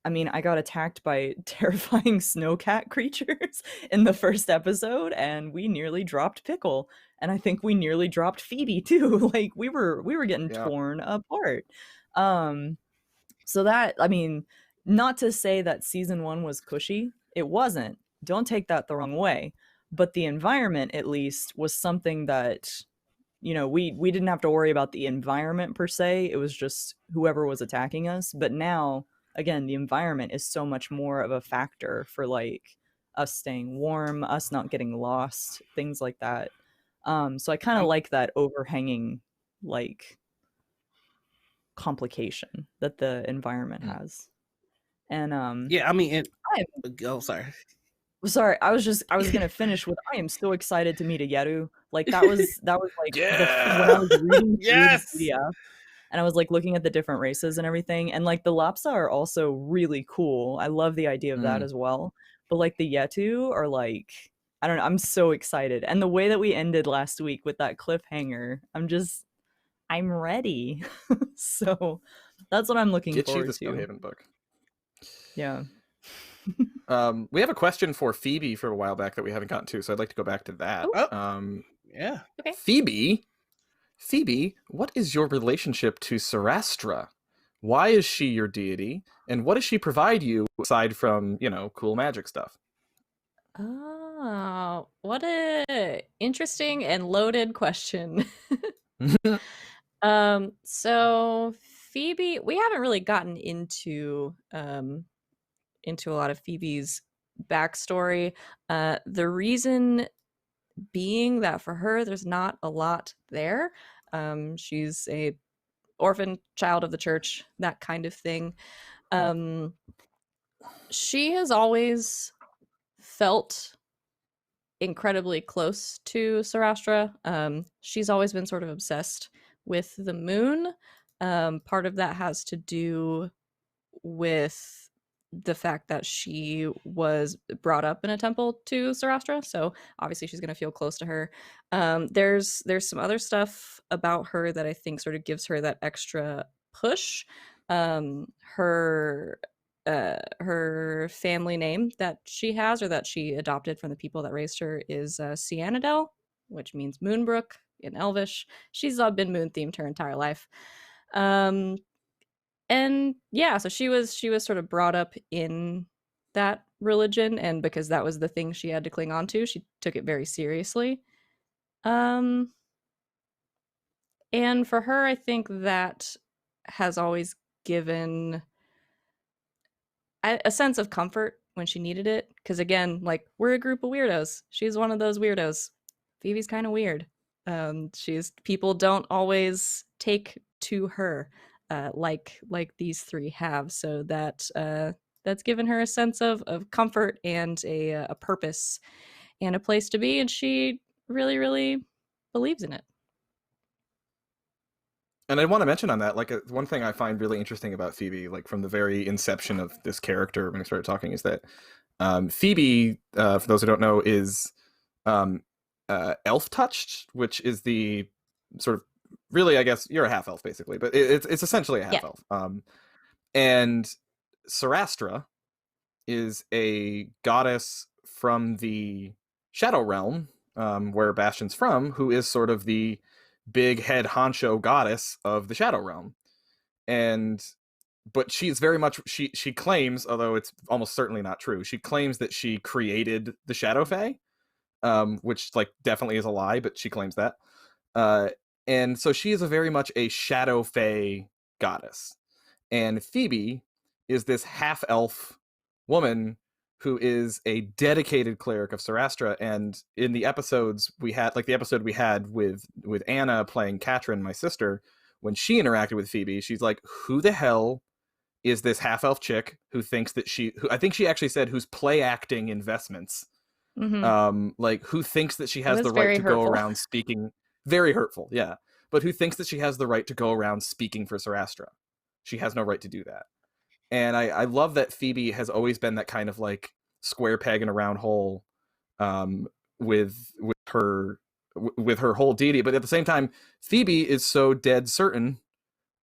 I mean, I got attacked by terrifying snowcat creatures in the first episode, and we nearly dropped Pickle, and I think we nearly dropped Phoebe too. Like we were getting Yeah. torn apart. So that, I mean, not to say that season 1 was cushy. It wasn't. Don't take that the wrong way. But the environment, at least, was something that, you know, we didn't have to worry about the environment per se. It was just whoever was attacking us. But now, again, the environment is so much more of a factor for like us staying warm, us not getting lost, things like that. So I kind of like that overhanging, like, complication that the environment has. And Yeah, I mean, I'm sorry. sorry, I was gonna finish with I am so excited to meet a Yeru. Like that was like when I was reading through the Yes. PDF and I was like looking at the different races and everything, and like the Lapsa are also really cool. I love the idea of that as well. But like the Yetu are like, I don't know, I'm so excited. And the way that we ended last week with that cliffhanger, I'm ready. So that's what I'm looking Get you forward the to. Snowhaven book. Yeah. We have a question for Phoebe from a while back that we haven't gotten to, so I'd like to go back to that. Yeah. Okay. Phoebe, what is your relationship to Sarastra? Why is she your deity? And what does she provide you aside from, you know, cool magic stuff? Oh, what a interesting and loaded question. So Phoebe, we haven't really gotten into a lot of Phoebe's backstory. The reason being that for her, there's not a lot there. She's a orphan child of the church, that kind of thing. She has always felt incredibly close to Sarastra. She's always been sort of obsessed with the moon. Part of that has to do with the fact that she was brought up in a temple to Sarastra, so obviously she's going to feel close to her. There's some other stuff about her that I think sort of gives her that extra push. Her family name that she has, or that she adopted from the people that raised her, is Cianadel, which means Moonbrook in Elvish. She's been moon themed her entire life. And yeah, so she was sort of brought up in that religion, and because that was the thing she had to cling on to, she took it very seriously. And for her, I think that has always given a sense of comfort when she needed it, because again, like, we're a group of weirdos. She's one of those weirdos. Phoebe's kind of weird. People don't always take to her like these three have, so that's given her a sense of comfort and a purpose and a place to be, and she really, really believes in it. And I want to mention on that, like, one thing I find really interesting about Phoebe, like from the very inception of this character when we started talking, is that Phoebe, for those who don't know, is elf touched, which is the sort of, really, I guess you're a half elf basically, but it's essentially a half elf. And Sarastra is a goddess from the Shadow Realm, where Bastion's from, who is sort of the big head honcho goddess of the Shadow Realm. But she's very much, she claims, although it's almost certainly not true, she claims that she created the Shadow Fae. which like definitely is a lie, but she claims that. And so she is a very much a shadow fae goddess. And Phoebe is this half-elf woman who is a dedicated cleric of Sarastra. And in the episodes we had, like the episode we had with Anna playing Katrin, my sister, when she interacted with Phoebe, she's like, who the hell is this half-elf chick who thinks that who I think she actually said, who's play acting investments. Like, who thinks that she has the right to go around speaking. Very hurtful, yeah. But who thinks that she has the right to go around speaking for Sarastra. She has no right to do that. And I love that Phoebe has always been that kind of like square peg in a round hole, with her whole deity. But at the same time, Phoebe is so dead certain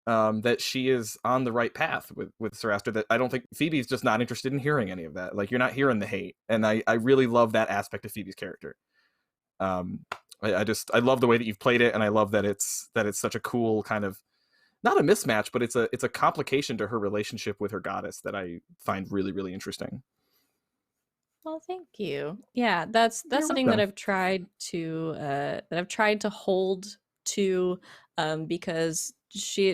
that she is on the right path with Sarastra, that I don't think Phoebe's just not interested in hearing any of that. Like, you're not hearing the hate. And I really love that aspect of Phoebe's character. I love the way that you've played it, and I love that it's such a cool kind of, not a mismatch, but it's a complication to her relationship with her goddess that I find really, really interesting. Well, thank you. Yeah, that's something that I've tried to hold to, because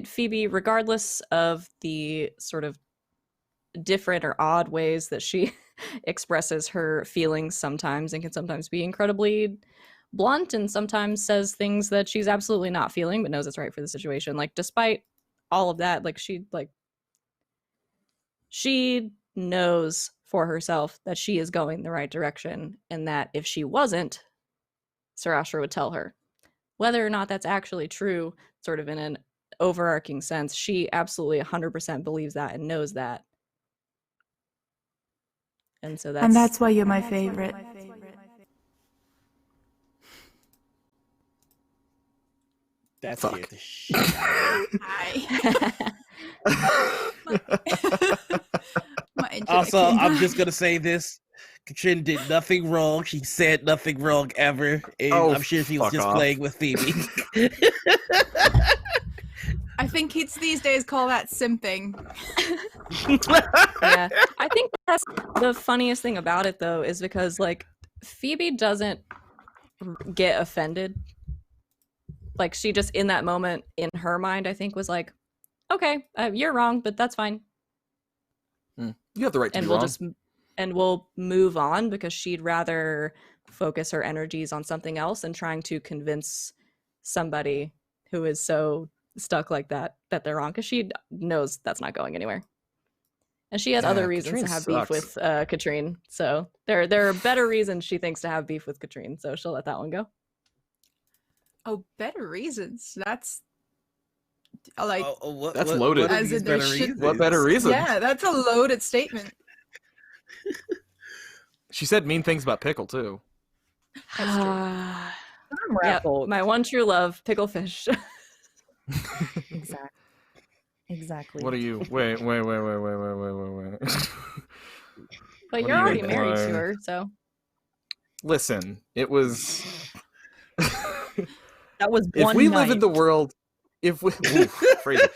Phoebe, regardless of the sort of different or odd ways that she expresses her feelings sometimes, and can sometimes be incredibly blunt, and sometimes says things that she's absolutely not feeling but knows it's right for the situation. Like, despite all of that, like she knows for herself that she is going the right direction, and that if she wasn't, Sarastra would tell her. Whether or not that's actually true, sort of in an overarching sense, she absolutely 100% believes that and knows that. And so that's why you're my favorite. That's Fuck. it. Also, I'm just gonna say this: Katrin did nothing wrong. She said nothing wrong ever, and I'm sure she was just playing with Phoebe. I think kids these days call that simping. Yeah, I think that's the funniest thing about it, though, is because like Phoebe doesn't get offended. Like, she just, in that moment, in her mind, I think was like, okay, you're wrong, but that's fine. You have the right to and be we'll wrong. And we'll move on, because she'd rather focus her energies on something else than trying to convince somebody who is so stuck like that they're wrong, because she knows that's not going anywhere. And she has other reasons Katrin to have sucks. beef with Katrin. So there are better reasons she thinks to have beef with Katrin, so she'll let that one go. Oh, better reasons. That's like that's loaded. What, as in there should- what better reason? Yeah, that's a loaded statement. She said mean things about Pickle too. That's true. Yeah, my one true love, picklefish. Exactly. What are you? Wait. But What you're are you already married to implying? her, so Listen, it was. That was If one we night. live in the world, if we, Phrase it.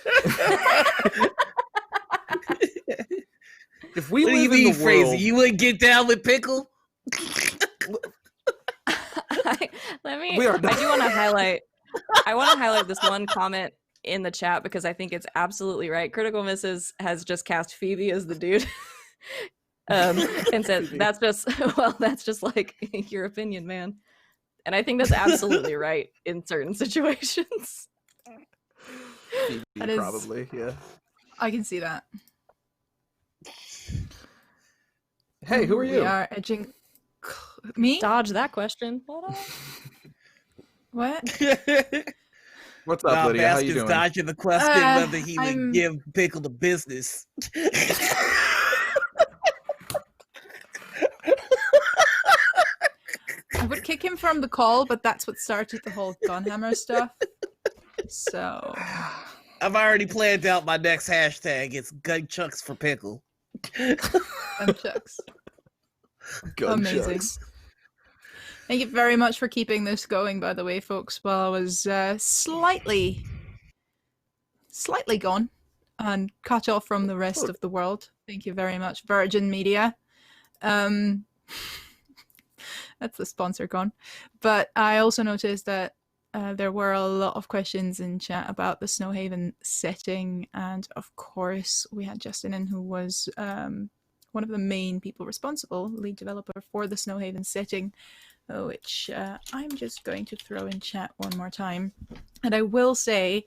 If we What do you live in mean, the Fraser? world, You wouldn't get down with Pickle? I We are do want to highlight. I want to highlight this one comment in the chat, because I think it's absolutely right. Critical Misses has just cast Phoebe as the dude, and said that's just like your opinion, man. And I think that's absolutely right in certain situations. That is- probably, yeah. I can see that. Hey, who are you? We are edging. Me? Dodge that question. Hold on. What? What's up, Lydia? How you Basket's doing? dodging the question whether he I'm- would give Pickle the business. I would kick him from the call, but that's what started the whole Gunhammer stuff. So I've already planned out my next hashtag. It's Gunchucks for Pickle. Gunchucks. Amazing. Gunchucks. Thank you very much for keeping this going, by the way, folks, while I was slightly gone and cut off from the rest of the world. Thank you very much, Virgin Media. That's the sponsor gone. But I also noticed that there were a lot of questions in chat about the Snowhaven setting, and of course we had Justin in, who was one of the main people responsible, lead developer for the Snowhaven setting, which I'm just going to throw in chat one more time. And I will say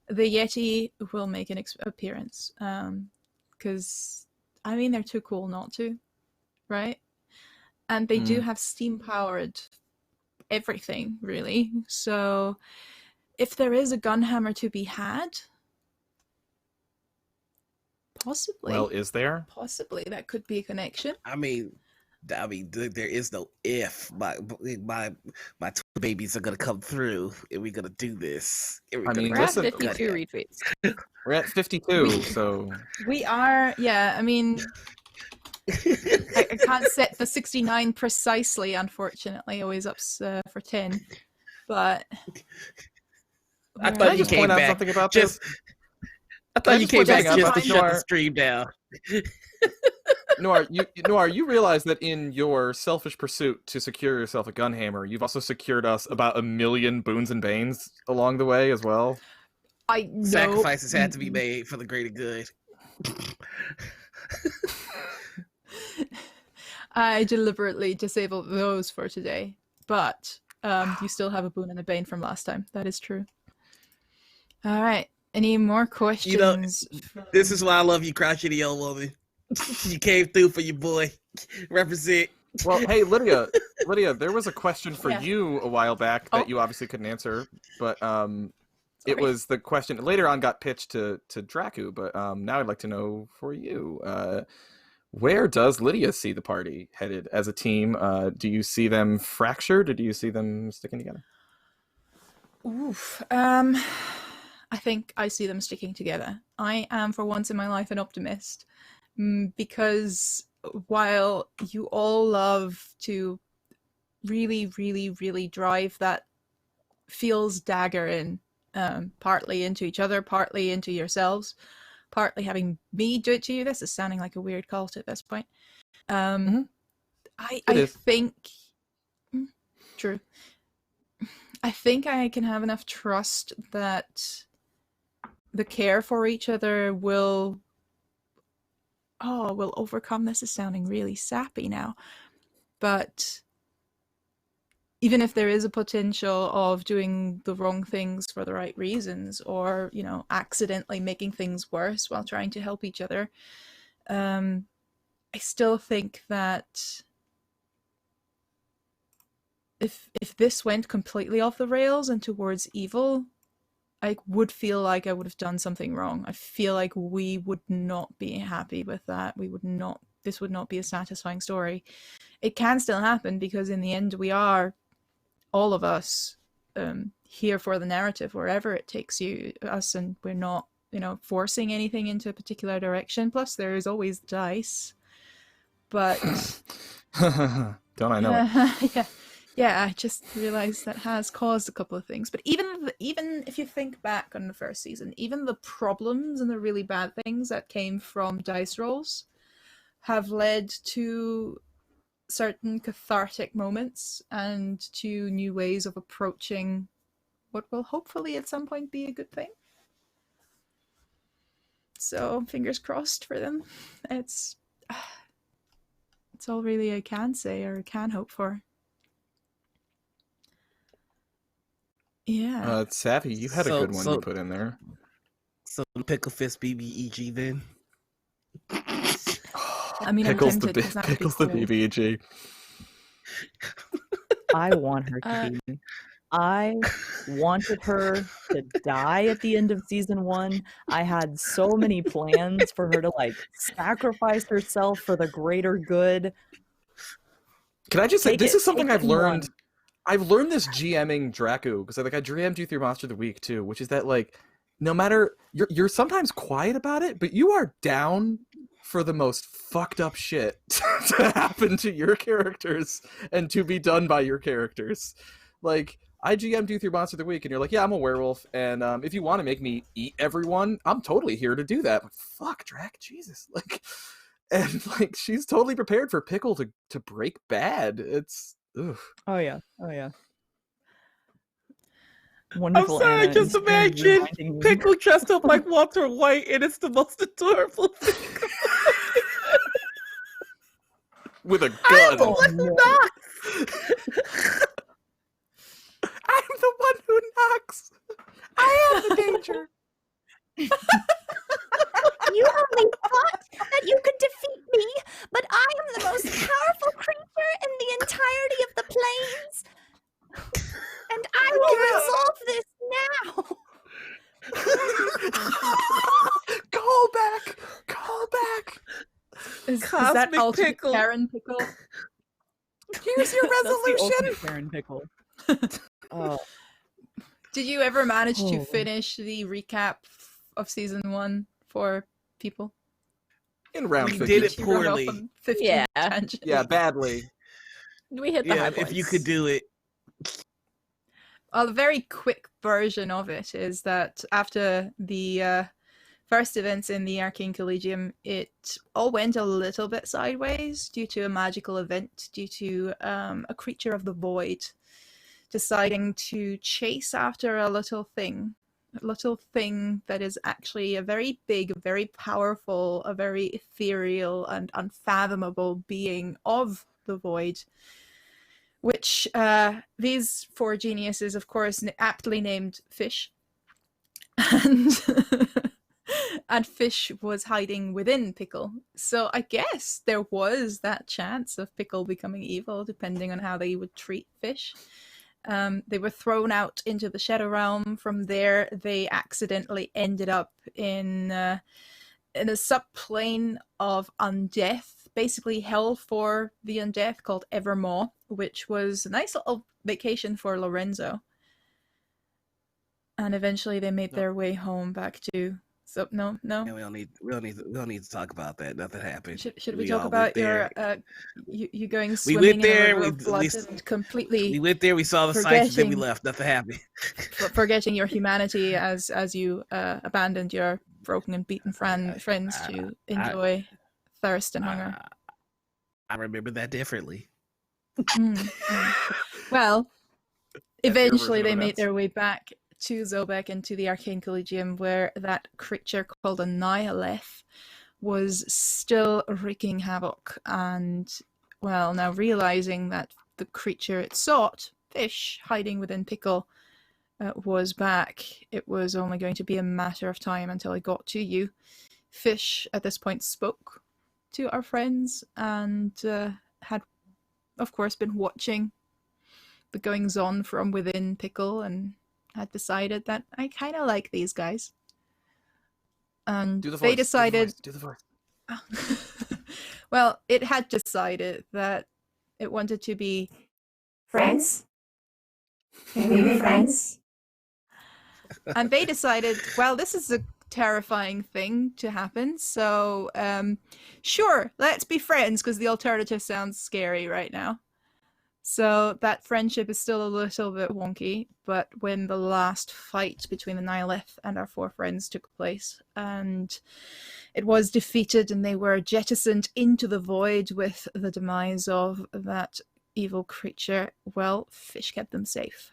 the Yeti will make an appearance, because I mean they're too cool not to, right? And they do have steam-powered everything, really. So if there is a Gunhammer to be had, possibly. Well, is there? Possibly that could be a connection. I mean, there is no if. My two babies are gonna come through, and we're gonna do this. I mean, We're at listen, 52 retweets. we're at 52, so We are, yeah. I mean, I can't set the 69 precisely, unfortunately. Always up for 10, but I can I thought you just came point out back something about just. this? I thought you came back point just out to something shut about the this? stream down. Noir, you realize that in your selfish pursuit to secure yourself a Gunhammer, you've also secured us about 1 million boons and banes along the way as well. I know Sacrifices had to be made for the greater good. I deliberately disabled those for today, but you still have a boon and a bane from last time. That is true. All right. Any more questions? This is why I love you, crotchety old woman. You came through for your boy. Represent. Well, hey, Lydia, there was a question for Yeah. you a while back that you obviously couldn't answer, but it was the question later on got pitched to Draku, but now I'd like to know for you, where does Lydia see the party headed as a team? Do you see them fractured, or do you see them sticking together? Oof. I think I see them sticking together. I am, for once in my life, an optimist, because while you all love to really, really, really drive that feels dagger in, partly into each other, partly into yourselves, partly having me do it to you. This is sounding like a weird cult at this point. I think true. I think I can have enough trust that the care for each other will overcome. This is sounding really sappy now, but even if there is a potential of doing the wrong things for the right reasons, or accidentally making things worse while trying to help each other, I still think that if this went completely off the rails and towards evil, I would feel like I would have done something wrong. I feel like we would not be happy with that. This would not be a satisfying story. It can still happen, because in the end we are, all of us, here for the narrative wherever it takes us, and we're not, forcing anything into a particular direction. Plus there is always dice. But don't I know it? Yeah, I just realized that has caused a couple of things. But even if you think back on the first season, even the problems and the really bad things that came from dice rolls have led to certain cathartic moments and to new ways of approaching what will hopefully at some point be a good thing. So fingers crossed for them. It's all really I can say or can hope for. Yeah. Savvy, you had a good one you put in there. So pickle fist BBEG then. I mean, pickles I'm tempted, pickles the BBEG. I want her to be. I wanted her to die at the end of season 1. I had so many plans for her to sacrifice herself for the greater good. Can I just say, this is something I've learned. I've learned this GMing Draku, because I DM'd you through Monster of the Week too, which is that no matter you're sometimes quiet about it, but you are down for the most fucked up shit to happen to your characters and to be done by your characters. I GM'd you through Monster of the Week, and you're like, yeah, I'm a werewolf, and if you want to make me eat everyone, I'm totally here to do that. But fuck, Drac, Jesus, and she's totally prepared for Pickle to break bad. It's Oof. Oh yeah. Oh yeah. I'm Wonderful sorry, Anna. just is imagine reminding me. Pickle dressed up like Walter White, and it's the most adorable thing. With a I'm gun. the one who no. knocks. I'm the one who knocks. I am the danger. You only thought that you could defeat me, but I am the most powerful creature in the entirety of the plains. And I will resolve this now. Call back. Call back. Is that Cosmic ultimate Pickle. Karen Pickle? Here's your That's the resolution. ultimate Karen pickle. Oh. Did you ever manage to Oh. finish the recap of season 1 for people? In round We 50. did it You run off poorly. on 15 Yeah. tangents. Yeah, badly. We hit the Yeah, high if points. you could do it. Well, a very quick version of it is that after the first events in the Arcane Collegium, it all went a little bit sideways due to a magical event, due to a creature of the void deciding to chase after a little thing that is actually a very big, very powerful, a very ethereal and unfathomable being of the void, which these 4 geniuses, of course, aptly named Fish. And and Fish was hiding within Pickle. So I guess there was that chance of Pickle becoming evil, depending on how they would treat Fish. They were thrown out into the Shadow Realm. From there, they accidentally ended up in a subplane of undeath, basically hell for the undeath, called Evermore, which was a nice little vacation for Lorenzo. And eventually, they made their way home back to. So no. Yeah, we don't need to talk about that. Nothing happened. Should we We talk all about went there. your you going We swimming went in there. a river of blood and completely We went there. We saw the sights, and then we forgetting- left. Nothing happened. forgetting your humanity as you abandoned your broken and beaten friends to enjoy thirst and hunger. I remember that differently. Well, your eventually version of they made events. their way back to Zobek and to the Arcane Collegium, where that creature called a Nihileth was still wreaking havoc. And, well, now realizing that the creature it sought, Fish, hiding within Pickle, was back, it was only going to be a matter of time until it got to you. Fish, at this point, spoke to our friends and had, of course, been watching the goings-on from within Pickle and had decided that I kind of like these guys. And Do the they voice. decided... Do the voice. Well, it had decided that it wanted to be Friends? Can we be friends? and they decided, well, this is a terrifying thing to happen, so sure, let's be friends, because the alternative sounds scary right now. So that friendship is still a little bit wonky, but when the last fight between the Nihilith and our 4 friends took place, and it was defeated and they were jettisoned into the void with the demise of that evil creature, well, Fish kept them safe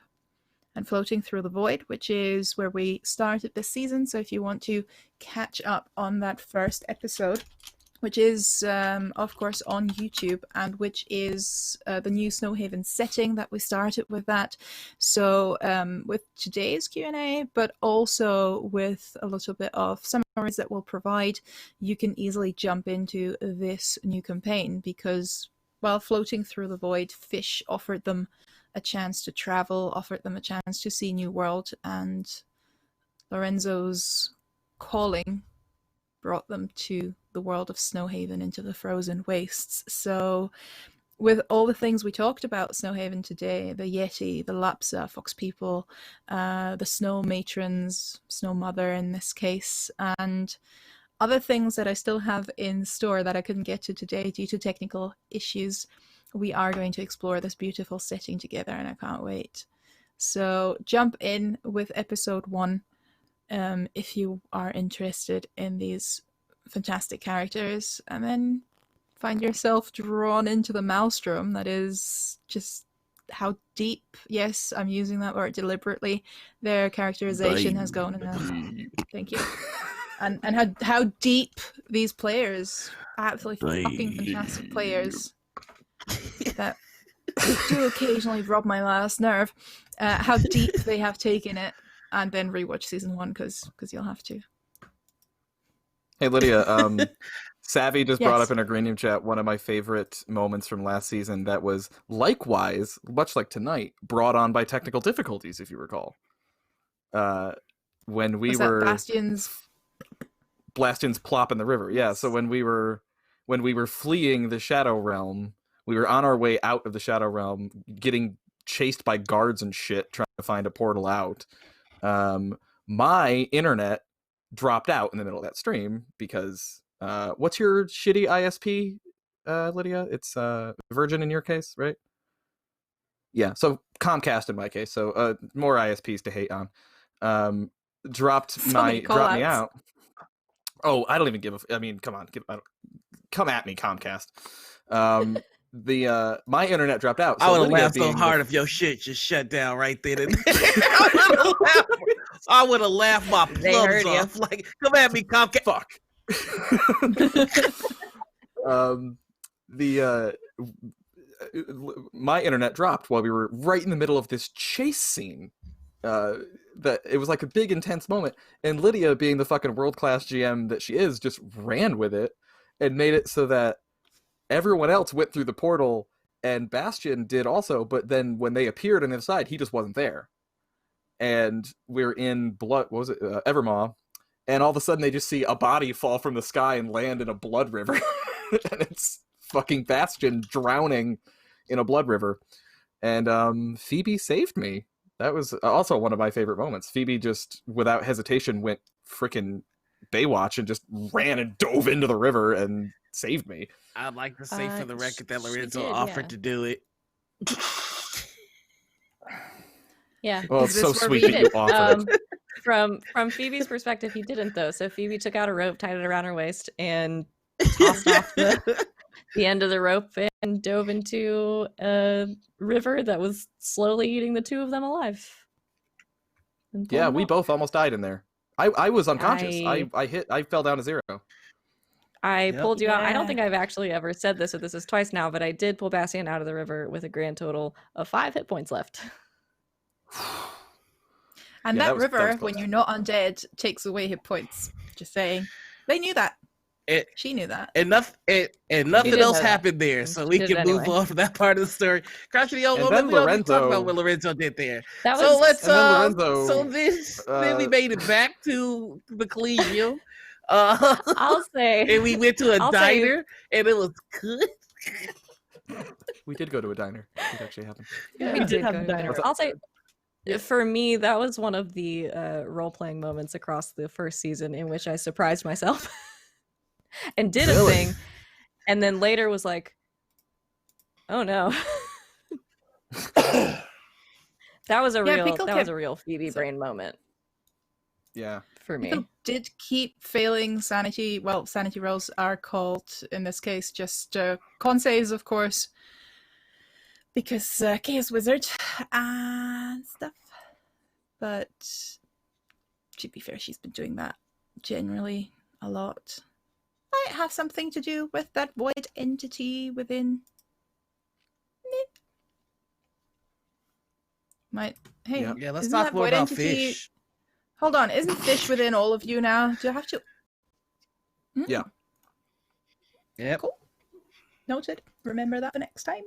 and floating through the void, which is where we started this season. So if you want to catch up on that first episode, which is, of course, on YouTube, and which is the new Snowhaven setting that we started with that. So with today's Q&A, but also with a little bit of summaries that we'll provide, you can easily jump into this new campaign because while floating through the void, Fish offered them a chance to travel, offered them a chance to see New World, and Lorenzo's calling brought them to the world of Snowhaven, into the frozen wastes. So with all the things we talked about Snowhaven today, the Yeti, the Lapsa, Fox People, the Snow Matrons, Snow Mother in this case, and other things that I still have in store that I couldn't get to today due to technical issues, we are going to explore this beautiful setting together, and I can't wait. So jump in with episode 1 if you are interested in these fantastic characters, and then find yourself drawn into the maelstrom that is just deep, yes, I'm using that word deliberately, their characterization has gone in that. Thank you. And how deep these players, absolutely fucking fantastic players that do occasionally rub my last nerve, how deep they have taken it, and then rewatch season 1 because you'll have to. Hey Lydia, Savvy just brought Yes. up in our Green chat one of my favorite moments from last season that was likewise, much like tonight, brought on by technical difficulties, if you recall. When we were Bastion's plop in the river. Yeah, so when we were fleeing the Shadow Realm, we were on our way out of the Shadow Realm, getting chased by guards and shit, trying to find a portal out. My internet dropped out in the middle of that stream because what's your shitty ISP, Lydia? It's Virgin in your case, right? Yeah, so Comcast in my case. So more ISPs to hate on. Dropped me out. Oh, I don't even give a. I mean, come on, come at me, Comcast. My internet dropped out. So I would have Lydia laughed so hard if your shit just shut down right then and there. I would have laughed my plums off. Like, come at me, Comcast. Fuck. My internet dropped while we were right in the middle of this chase scene. That it was like a big intense moment, and Lydia, being the fucking world-class GM that she is, just ran with it and made it so that everyone else went through the portal, and Bastion did also, but then when they appeared on the other side, he just wasn't there. And we're in Evermaw, and all of a sudden they just see a body fall from the sky and land in a blood river. And it's fucking Bastion drowning in a blood river. And Phoebe saved me. That was also one of my favorite moments. Phoebe just, without hesitation, went freaking Baywatch and just ran and dove into the river and saved me. I'd like to say for the record that Lorenzo offered to do it. Yeah. Well, it's so sweet that you offered. From Phoebe's perspective, he didn't though. So Phoebe took out a rope, tied it around her waist, and tossed off the end of the rope and dove into a river that was slowly eating the two of them alive. Yeah, we both almost died in there. I was unconscious. I fell down to 0. I pulled you out. I don't think I've actually ever said this, or this is twice now, but I did pull Bastion out of the river with a grand total of 5 hit points left. And that river, when you're not undead, takes away hit points. Just saying. They knew that. She knew that. And nothing else happened there, so we can move on from that part of the story. Crouching the old woman, we don't talk about what Lorenzo did there. Then we made it back to the Collegium. I'll say. And we went to a diner, and it was good. We did go to a diner. It actually happened. Yeah, we did have a diner. I'll say, for me, that was one of the role-playing moments across the first season in which I surprised myself and did a thing, and then later was like, "Oh no." That was a real Phoebe brain moment. Yeah. For me. People did keep failing sanity. Well, sanity rolls are called, in this case, just con saves, of course. Because Chaos Wizard and stuff. But to be fair, she's been doing that generally a lot. Might have something to do with that void entity within. Yeah, let's talk more about fish. Hold on, isn't fish within all of you now? Do I have to? Yeah. Yeah. Cool. Noted. Remember that for next time.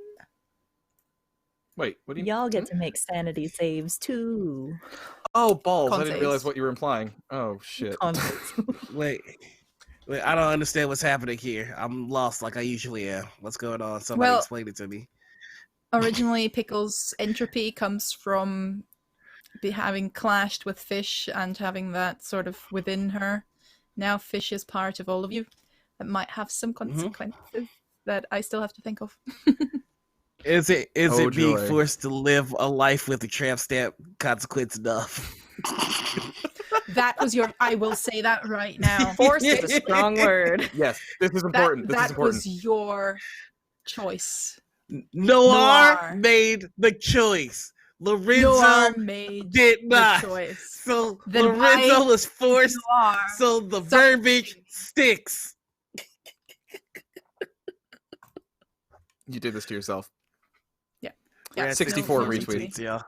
Wait, what do you mean? Y'all get to make sanity saves too. Oh, balls. Con I didn't saves. realize what you were implying. Oh, shit. Wait, I don't understand what's happening here. I'm lost like I usually am. What's going on? Somebody explain it to me. Originally, Pickle's entropy comes from having clashed with Fish and having that sort of within her. Now Fish is part of all of you. That might have some consequences that I still have to think of. Is it joy. being forced to live a life with a tramp stamp consequence enough? That was your. I will say that right now. Force is a strong word. Yes, this is important. That was your choice. Noir made the choice. Lorenzo Noir made did the not. choice. So Then Lorenzo why was forced. Noir So the such- verbiage sticks. You did this to yourself. Yeah, We're at 64 no, retweets. Yeah. Oh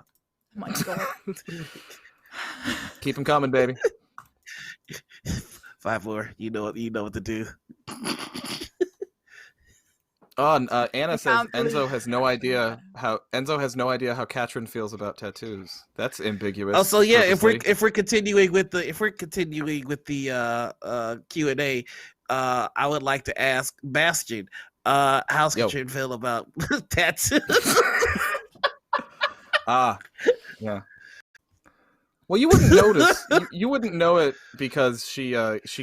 my god. Keep them coming, baby. 5 more. You know what to do. Oh, and, Anna says can't believe Enzo has no idea how Katrin feels about tattoos. That's ambiguous. Oh, so yeah, purposely. if we're continuing with the Q&A, I would like to ask Bastion, how's Katrin feel about tattoos? Yeah. Well, you wouldn't notice. You wouldn't know it because she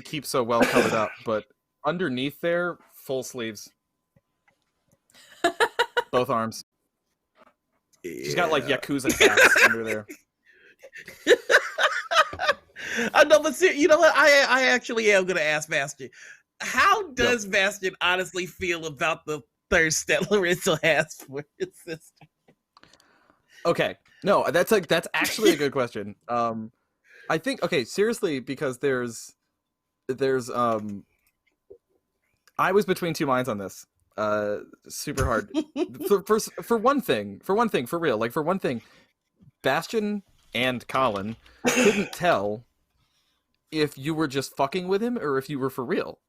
keeps so well covered up. But underneath there, full sleeves, both arms. She's got like Yakuza tats under there. I know, but you know what? I actually am gonna ask Bastion. How does Bastion honestly feel about the thirst that Lorenzo has for his sister? Okay, no, that's actually a good question. I think seriously, because there's I was between two minds on this. Super hard. for one thing, for real, like for one thing, Bastion and Colin couldn't tell if you were just fucking with him or if you were for real.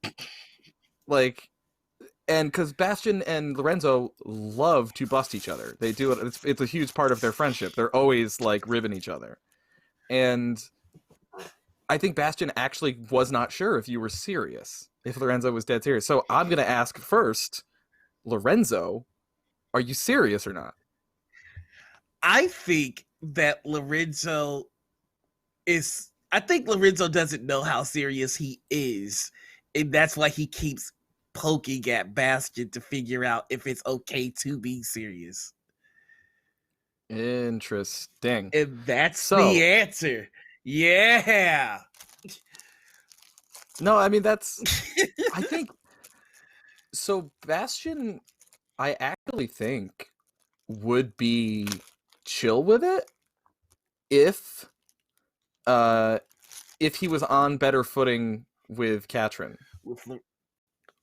Like, and because Bastion and Lorenzo love to bust each other. They do it. It's a huge part of their friendship. They're always like ribbing each other. And I think Bastion actually was not sure if you were serious, if Lorenzo was dead serious. So I'm going to ask first, Lorenzo, are you serious or not? I think that Lorenzo doesn't know how serious he is. And that's why he keeps poking at Bastion to figure out if it's okay to be serious. Interesting. And that's the answer. Yeah. No, I mean, that's... I think... So, Bastion, I actually think, would be chill with it if he was on better footing with Katrin.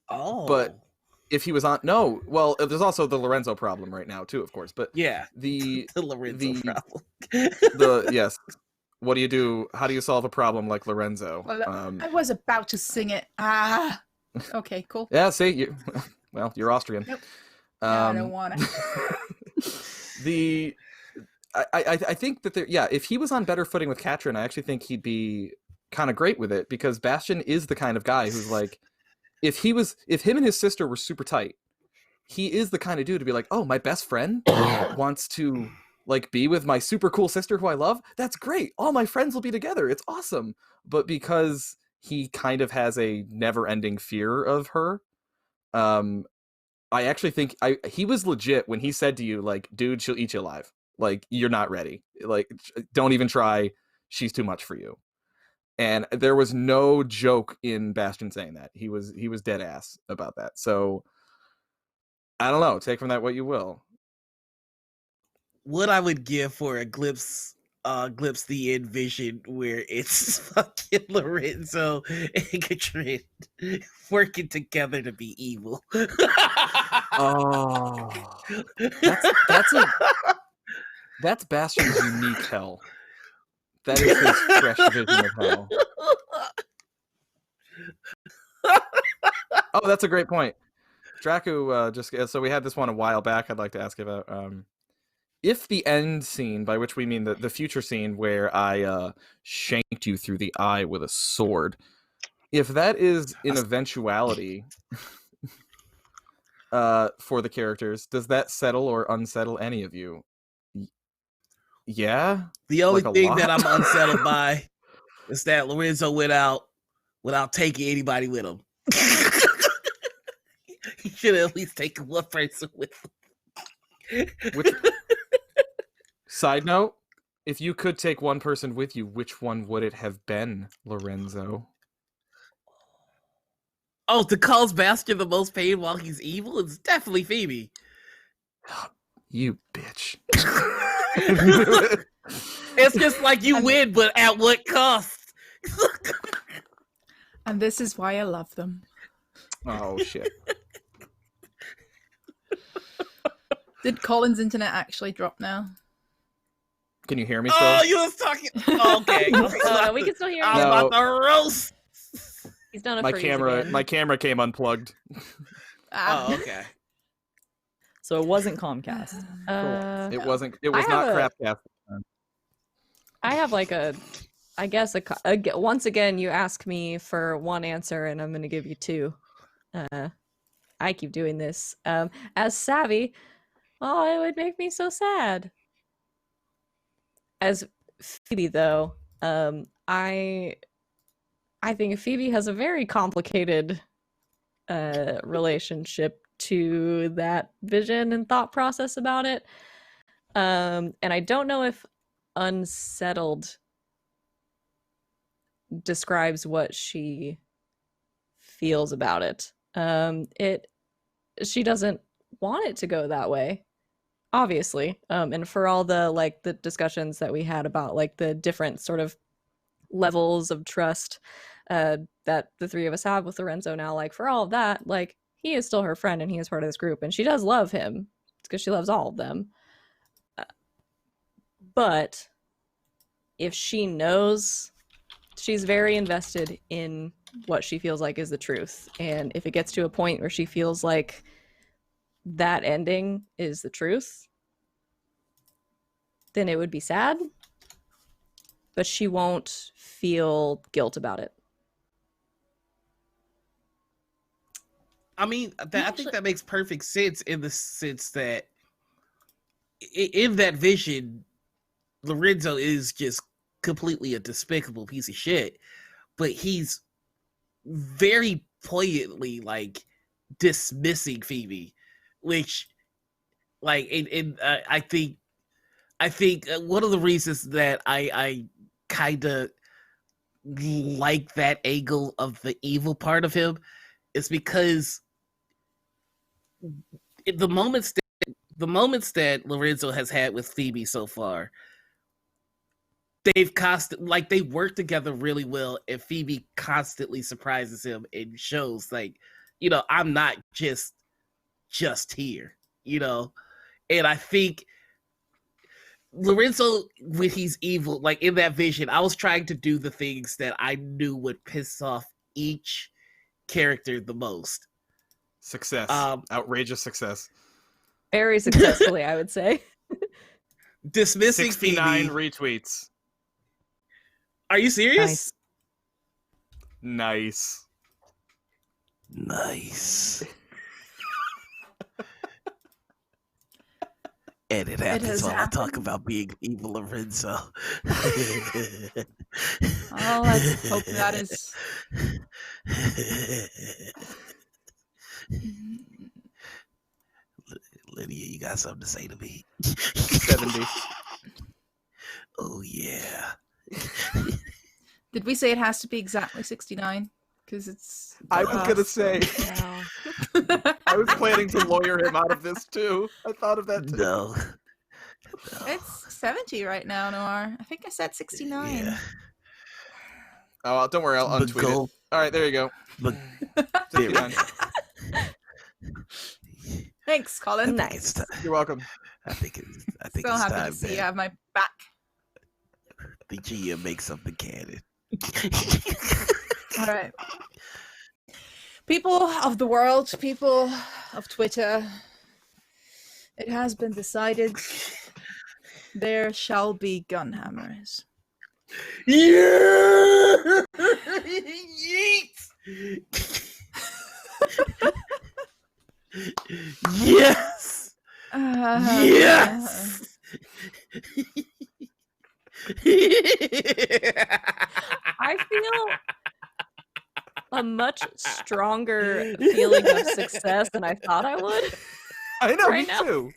But if he was on... No, well, there's also the Lorenzo problem right now, too, of course. But yeah, the Lorenzo problem. Yes. What do you do? How do you solve a problem like Lorenzo? Well, I was about to sing it. Okay, cool. Yeah, see, you're Austrian. Nope. No, I don't want to. I think that if he was on better footing with Katrin, I actually think he'd be kind of great with it, because Bastion is the kind of guy who's like, if him and his sister were super tight, he is the kind of dude to be like, oh, my best friend wants to like be with my super cool sister who I love. That's great. All my friends will be together. It's awesome. But because he kind of has a never-ending fear of her, I actually think he was legit when he said to you, like, dude, she'll eat you alive. Like, you're not ready. Like, don't even try. She's too much for you. And there was no joke in Bastion saying that. He was dead ass about that. So I don't know. Take from that what you will. What I would give for a glimpse the end vision where it's fucking Lorenzo and Katrin working together to be evil. Oh, that's Bastion's unique hell. That is his fresh vision of hell. Oh, that's a great point. Draku, so we had this one a while back. I'd like to ask about if the end scene, by which we mean the future scene where I shanked you through the eye with a sword, if that is an eventuality for the characters, does that settle or unsettle any of you? Yeah? The only Like thing that I'm unsettled by is that Lorenzo went out without taking anybody with him. He should have at least taken one person with him. Side note, if you could take one person with you, which one would it have been, Lorenzo? Oh, to cause Bastion the most pain while he's evil? It's definitely Phoebe. You bitch. It's just like you win, but at what cost? And this is why I love them. Oh shit. Did Colin's internet actually drop now? Can you hear me still? Oh, you was talking. Okay. Oh, no, we can still hear I you. was about to roast. He's done a my freeze camera again. my camera came unplugged. Oh, okay. So it wasn't Comcast. It was I not have Craftcast. I have like I guess once again you ask me for one answer and I'm going to give you two. I keep doing this. As Savvy, oh, it would make me so sad. As Phoebe, though, I think Phoebe has a very complicated relationship to that vision and thought process about it. And I don't know if unsettled describes what she feels about it. She doesn't want it to go that way, obviously. And for all the the discussions that we had about like the different sort of levels of trust that the three of us have with Lorenzo now, like for all of that, like he is still her friend and he is part of this group and she does love him because she loves all of them. But if she knows, she's very invested in what she feels like is the truth. And if it gets to a point where she feels like that ending is the truth, then it would be sad, but she won't feel guilt about it. I mean, I think that makes perfect sense in the sense that in that vision, Lorenzo is just completely a despicable piece of shit, but he's very poignantly like dismissing Phoebe, which like I think one of the reasons that I kind of like that angle of the evil part of him is because the moments that Lorenzo has had with Phoebe so far, they work together really well, and Phoebe constantly surprises him and shows like, you know, I'm not just here, you know. And I think Lorenzo, when he's evil, like in that vision, I was trying to do the things that I knew would piss off each character the most. Success. Outrageous success. Very successfully, I would say. Dismissing 69 Phoebe. retweets. Are you serious? Nice. And it happens while I talk about being evil Lorenzo. Oh, let's hope that is. Lydia, you got something to say to me? 70. Oh yeah. Did we say it has to be exactly 69? Because it's. I was gonna say. Wow. I was planning to lawyer him out of this too. I thought of that too. No. It's 70 right now, Noir. I think I said 69. Yeah. Oh, don't worry, I'll untweet it. All right, there you go. But 69. Thanks, Colin. Nice. You're welcome. I think So it's happy time to see you that have my back. the GM makes something canon. All right. People of the world, people of Twitter, it has been decided there shall be Gunhammers. Yeah! Yeet! Yes! Yes! I feel a much stronger feeling of success than I thought I would. I know, Right me now. too.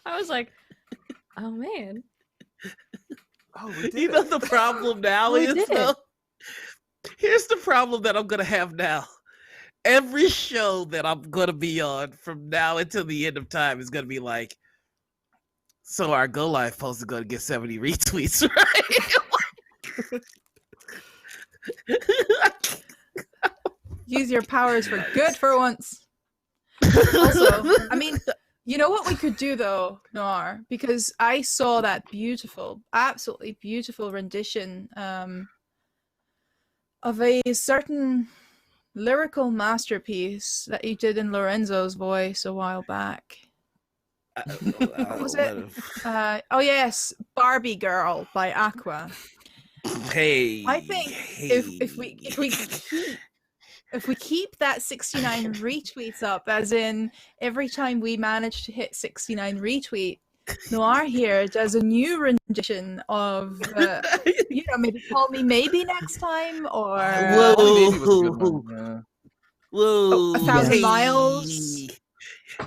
I was like, oh man. Oh, we did You know it. the problem now We is did it. though? Here's the problem that I'm gonna have now. every show that I'm gonna be on from now until the end of time is gonna be like, so our Go Live post is gonna get 70 retweets, right? Use your powers for good for once. Also, I mean, you know what we could do though, Noir, because I saw that beautiful, absolutely beautiful rendition of a certain lyrical masterpiece that you did in Lorenzo's voice a while back. What was it? Oh yes, Barbie Girl by Aqua. Hey, I think if we keep that 69 retweets up, as in every time we manage to hit 69 retweet, Noir here does a new rendition of maybe Call Me Maybe next time, or Maybe was a good one. Yeah. Whoa, 1,000 miles.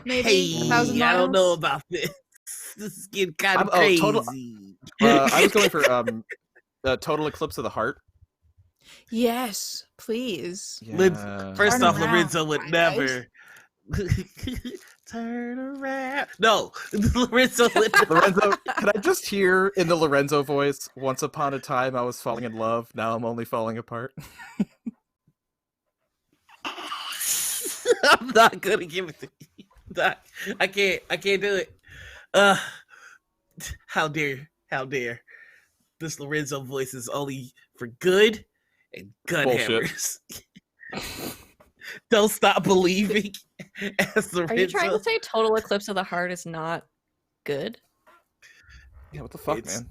Maybe 1,000 miles. I don't know about this. This is getting kind of crazy. I was going for Total Eclipse of the Heart. Yes, please. Yeah. First Turn off, around, Lorenzo would never turn around. No, Lorenzo would. Lorenzo, can I just hear in the Lorenzo voice? Once upon a time, I was falling in love. Now I'm only falling apart. I'm not gonna give it to you. I can't do it. How dare this Lorenzo voice is only for good and Gunhammers. Don't stop believing. As Lorenzo. Are you trying to say Total Eclipse of the Heart is not good? Yeah, what the fuck, man?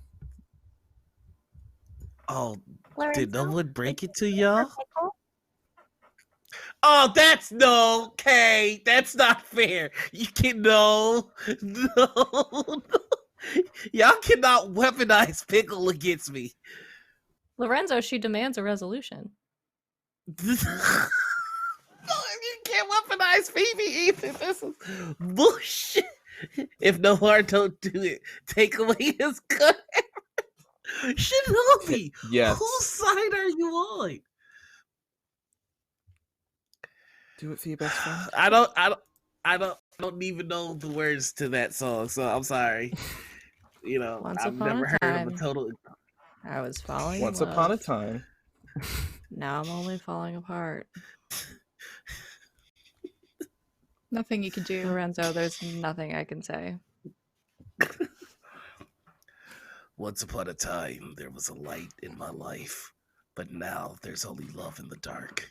Oh, Lorenzo, did no one break it to y'all? pickle? Oh, that's no, okay. That's not fair. You can no. Y'all cannot weaponize Pickle against me. Lorenzo, she demands a resolution. You can't weaponize Phoebe either. This is bullshit. If Noir don't do it, take away his gun. Shinobi, Yes. whose side are you on? Do it for your best friend. I don't even know the words to that song, so I'm sorry. You know, Once I've upon never a heard time. of a total. I was falling. Once in upon a love. time. Now I'm only falling apart. Nothing you can do. Lorenzo, there's nothing I can say. Once upon a time, there was a light in my life, but now there's only love in the dark.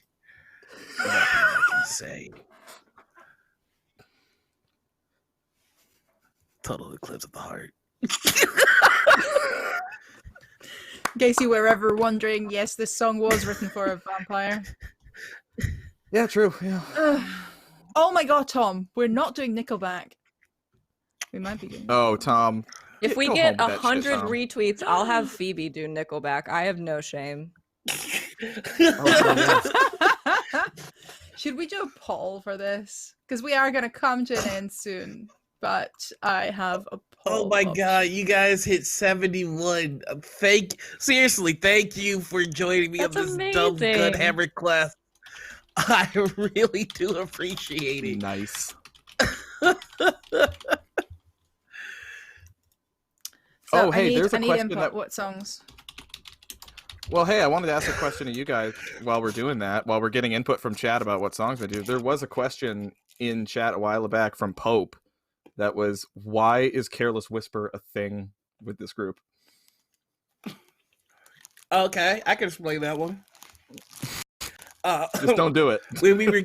Nothing I can say. Total Eclipse of the Heart. In case you were ever wondering, yes, this song was written for a vampire. Yeah, true. Yeah. Oh my god, Tom, we're not doing Nickelback. We might be doing. Oh, Tom. If we Go get home with that shit, 100 Tom. retweets, I'll have Phoebe do Nickelback. I have no shame. Should we do a poll for this? Because we are going to come to an end soon. But I have a poll. Oh my up. god, you guys hit 71. Seriously, thank you for joining me That's on this dumb amazing. Gunhammer class. I really do appreciate it. Nice. So Oh, hey, there's a I need question input. that- What songs? Well, hey, I wanted to ask a question to you guys while we're doing that, while we're getting input from chat about what songs I do. There was a question in chat a while back from Pope that was, why is Careless Whisper a thing with this group? Okay, I can explain that one. Just don't do it. When we were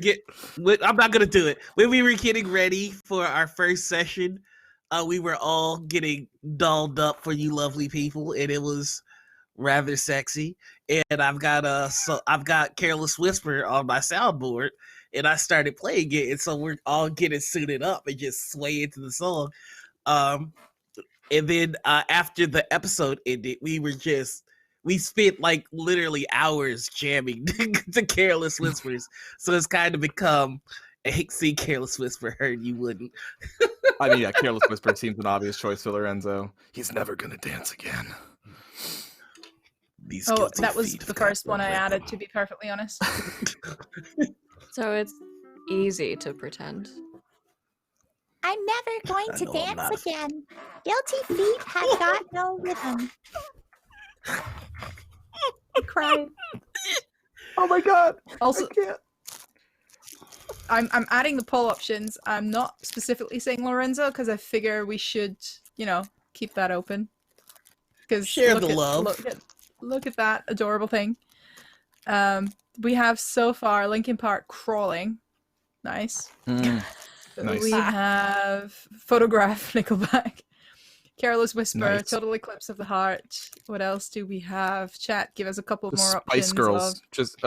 I'm not gonna do it. When we were getting ready for our first session, we were all getting dolled up for you lovely people, and it was rather sexy. And I've got Careless Whisper on my soundboard, and I started playing it, and so we're all getting suited up and just sway into the song. And then after the episode ended, we spent like literally hours jamming to Careless Whispers. So it's kind of become see Careless Whisper heard you wouldn't. I mean, yeah, Careless Whisper seems an obvious choice for Lorenzo. He's never gonna dance again. Oh, that was the first one I added, to be perfectly honest. So it's easy to pretend. I'm never going I to know I'm dance not. again. Guilty feet have got no rhythm. I cried. Oh my god! Also, I can't. I'm adding the poll options. I'm not specifically saying Lorenzo because I figure we should, keep that open. Because Share the love. Look at that adorable thing. We have so far Linkin Park crawling. Nice. Nice. We have Photograph Nickelback. Careless Whisper, Nice. Total Eclipse of the Heart. What else do we have? Chat, give us a couple The more Spice options. Girls. Just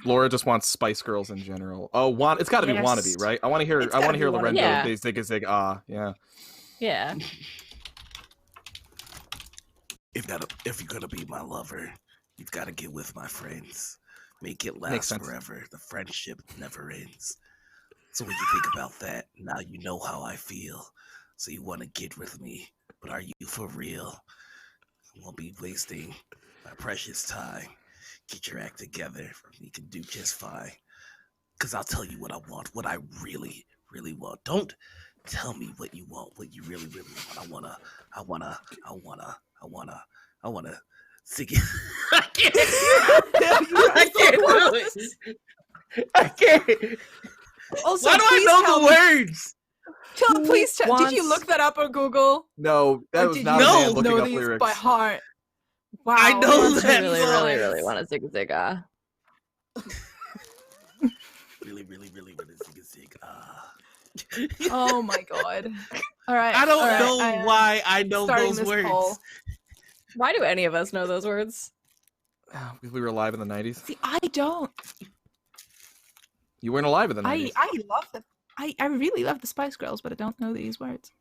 Laura just wants Spice Girls in general. Oh, it's got to be Yes. Wannabe, right? I want to hear. It's I want gotta to hear be Wannabe. Lorenzo. Yeah. They zig a zig ah. Yeah. Yeah. If you're gonna be my lover, you've got to get with my friends. Make it Makes last sense. forever. The friendship never ends. So when you think about that, now you know how I feel. So you want to get with me, but are you for real? I won't be wasting my precious time. Get your act together. We can do just fine. Cause I'll tell you what I want, what I really, really want. Don't tell me what you want, what you really, really want. I wanna sing it. I can't. I can't do it. I can't. Also, Why do I please know tell the me- words? Please tell. Did you wants- look that up on Google? No, that Or was did not you a man know looking know up these lyrics. by heart? Wow. I know Wants to that really, song. really, really want to zig zig ah. Really, really, really, really sing. Oh my god. All right. I don't all right, know I am why I know starting those this words. poll. Why do any of us know those words? Because we were alive in the 90s. See, I don't. You weren't alive in the 90s. I love them. I really love the Spice Girls, but I don't know these words.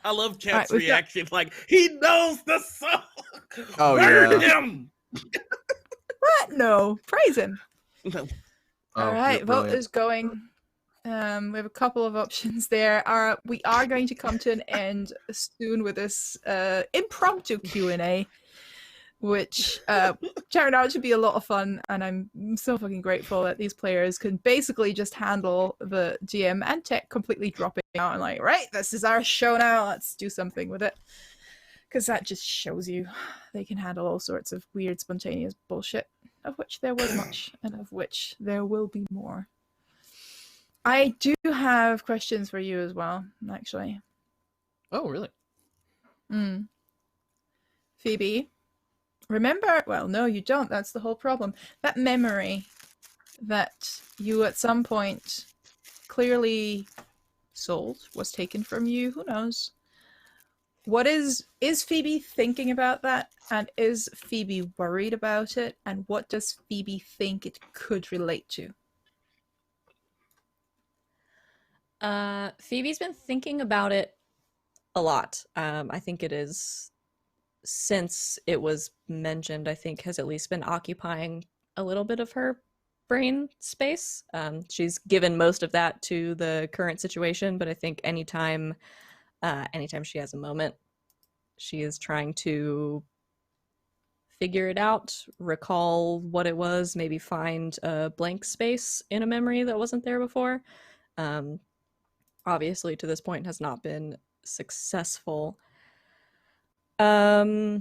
I love Chat's we've got- reaction. Like, he knows the song. Oh, Burn yeah. him. What? No. Praise him. Oh, All right, vote brilliant. is going. We have a couple of options there. We are going to come to an end soon with this impromptu Q&A, which turned out to be a lot of fun, and I'm so fucking grateful that these players can basically just handle the GM and tech completely dropping out and like, right, this is our show now, let's do something with it. Because that just shows you they can handle all sorts of weird, spontaneous bullshit, of which there was much, and of which there will be more. I do have questions for you as well, actually. Oh, really? Phoebe, remember? Well, no, you don't. That's the whole problem. That memory that you at some point clearly sold, was taken from you. Who knows? What is Phoebe thinking about that? And is Phoebe worried about it? And what does Phoebe think it could relate to? Phoebe's been thinking about it a lot. I think it is, since it was mentioned, I think has at least been occupying a little bit of her brain space. She's given most of that to the current situation, but I think anytime she has a moment, she is trying to figure it out, recall what it was, maybe find a blank space in a memory that wasn't there before. Obviously, to this point, has not been successful. I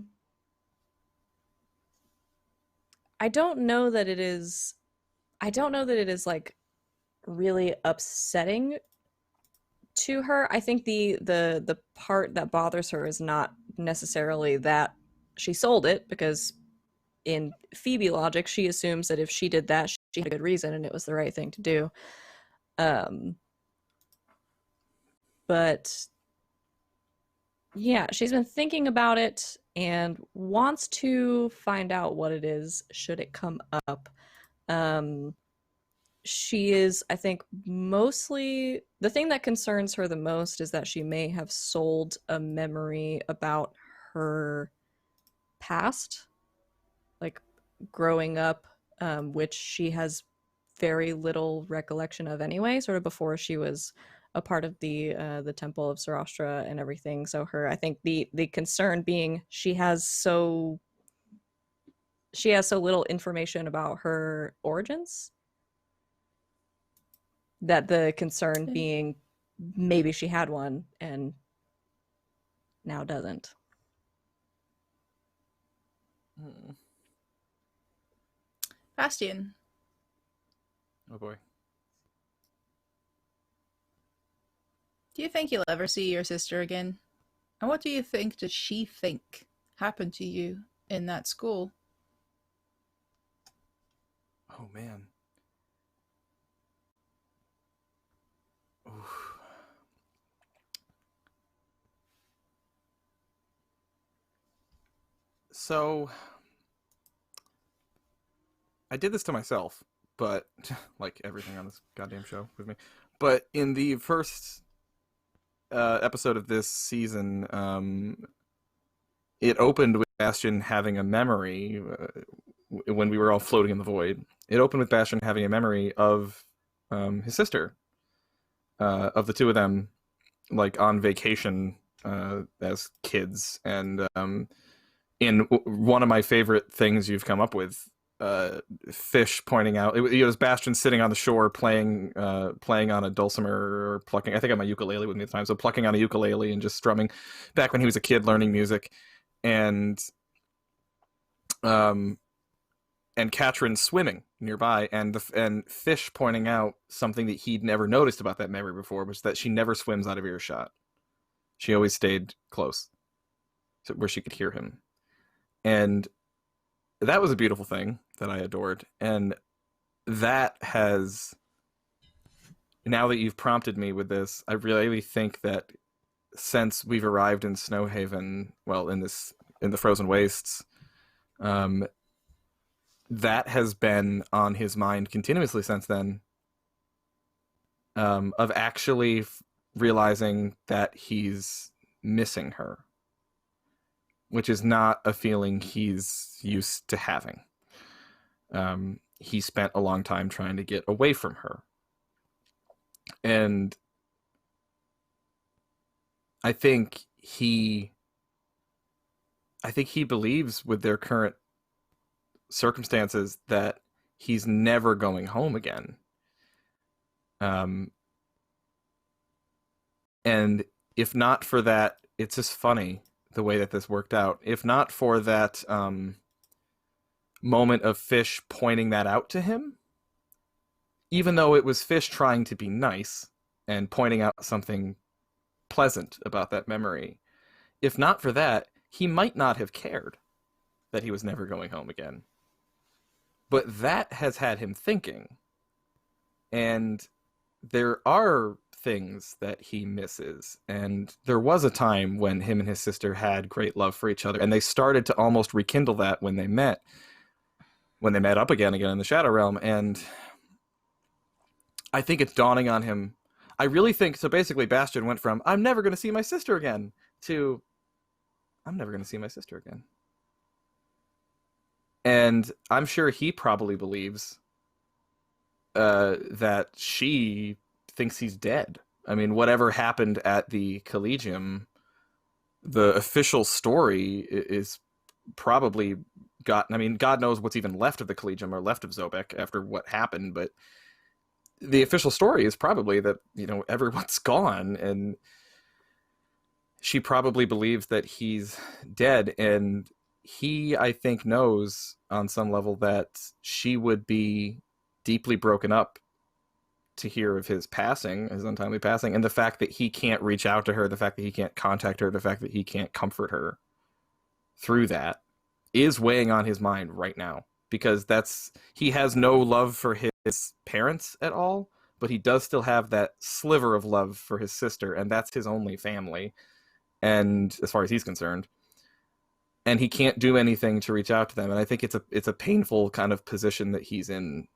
don't know that it is. I don't know that it is like really upsetting to her. I think the part that bothers her is not necessarily that she sold it, because in Phoebe logic, she assumes that if she did that, she had a good reason and it was the right thing to do. But yeah, she's been thinking about it and wants to find out what it is should it come up. She is, I think, mostly, the thing that concerns her the most is that she may have sold a memory about her past, like growing up, which she has very little recollection of anyway, sort of before she was a part of the Temple of Sarastra and everything. So I think the concern being she has so little information about her origins. That the concern being maybe she had one and now doesn't. Bastion. Oh boy. Do you think you'll ever see your sister again? And what do you think does she think happened to you in that school? Oh man. Oof. So I did this to myself, but like everything on this goddamn show with me. But in the first episode of this season, it opened with Bastion having a memory when we were all floating in the void. It opened with Bastion having a memory of his sister, of the two of them, like on vacation as kids. And in one of my favorite things you've come up with, Fish pointing out, it was Bastion sitting on the shore playing on a dulcimer or plucking, I think I had my ukulele with me at the time, so plucking on a ukulele and just strumming back when he was a kid learning music. And Katrin swimming nearby, and Fish pointing out something that he'd never noticed about that memory before, was that she never swims out of earshot. She always stayed close, where she could hear him. And that was a beautiful thing that I adored. And that has, now that you've prompted me with this, I really think that since we've arrived in Snowhaven, well, in the Frozen Wastes, that has been on his mind continuously since then, of actually realizing that he's missing her, which is not a feeling he's used to having. He spent a long time trying to get away from her. And I think he believes with their current circumstances that he's never going home again. And if not for that, it's just funny the way that this worked out. If not for that moment of Fish pointing that out to him, even though it was Fish trying to be nice and pointing out something pleasant about that memory, if not for that, he might not have cared that he was never going home again. But that has had him thinking. And there are things that he misses. And there was a time when him and his sister had great love for each other, and they started to almost rekindle that when they met up again in the Shadow Realm. And I think it's dawning on him. I really think, so basically Bastion went from, I'm never going to see my sister again, to, I'm never going to see my sister again. And I'm sure he probably believes that she thinks he's dead. I mean, whatever happened at the Collegium, the official story is probably gotten, I mean, God knows what's even left of the Collegium or left of Zobek after what happened, but the official story is probably that, you know, everyone's gone, and she probably believes that he's dead. And he, I think, knows on some level that she would be deeply broken up to hear of his passing, his untimely passing, and the fact that he can't reach out to her, the fact that he can't contact her, the fact that he can't comfort her through that is weighing on his mind right now, because he has no love for his parents at all, but he does still have that sliver of love for his sister, and that's his only family, and as far as he's concerned, and he can't do anything to reach out to them. And I think it's a painful kind of position that he's in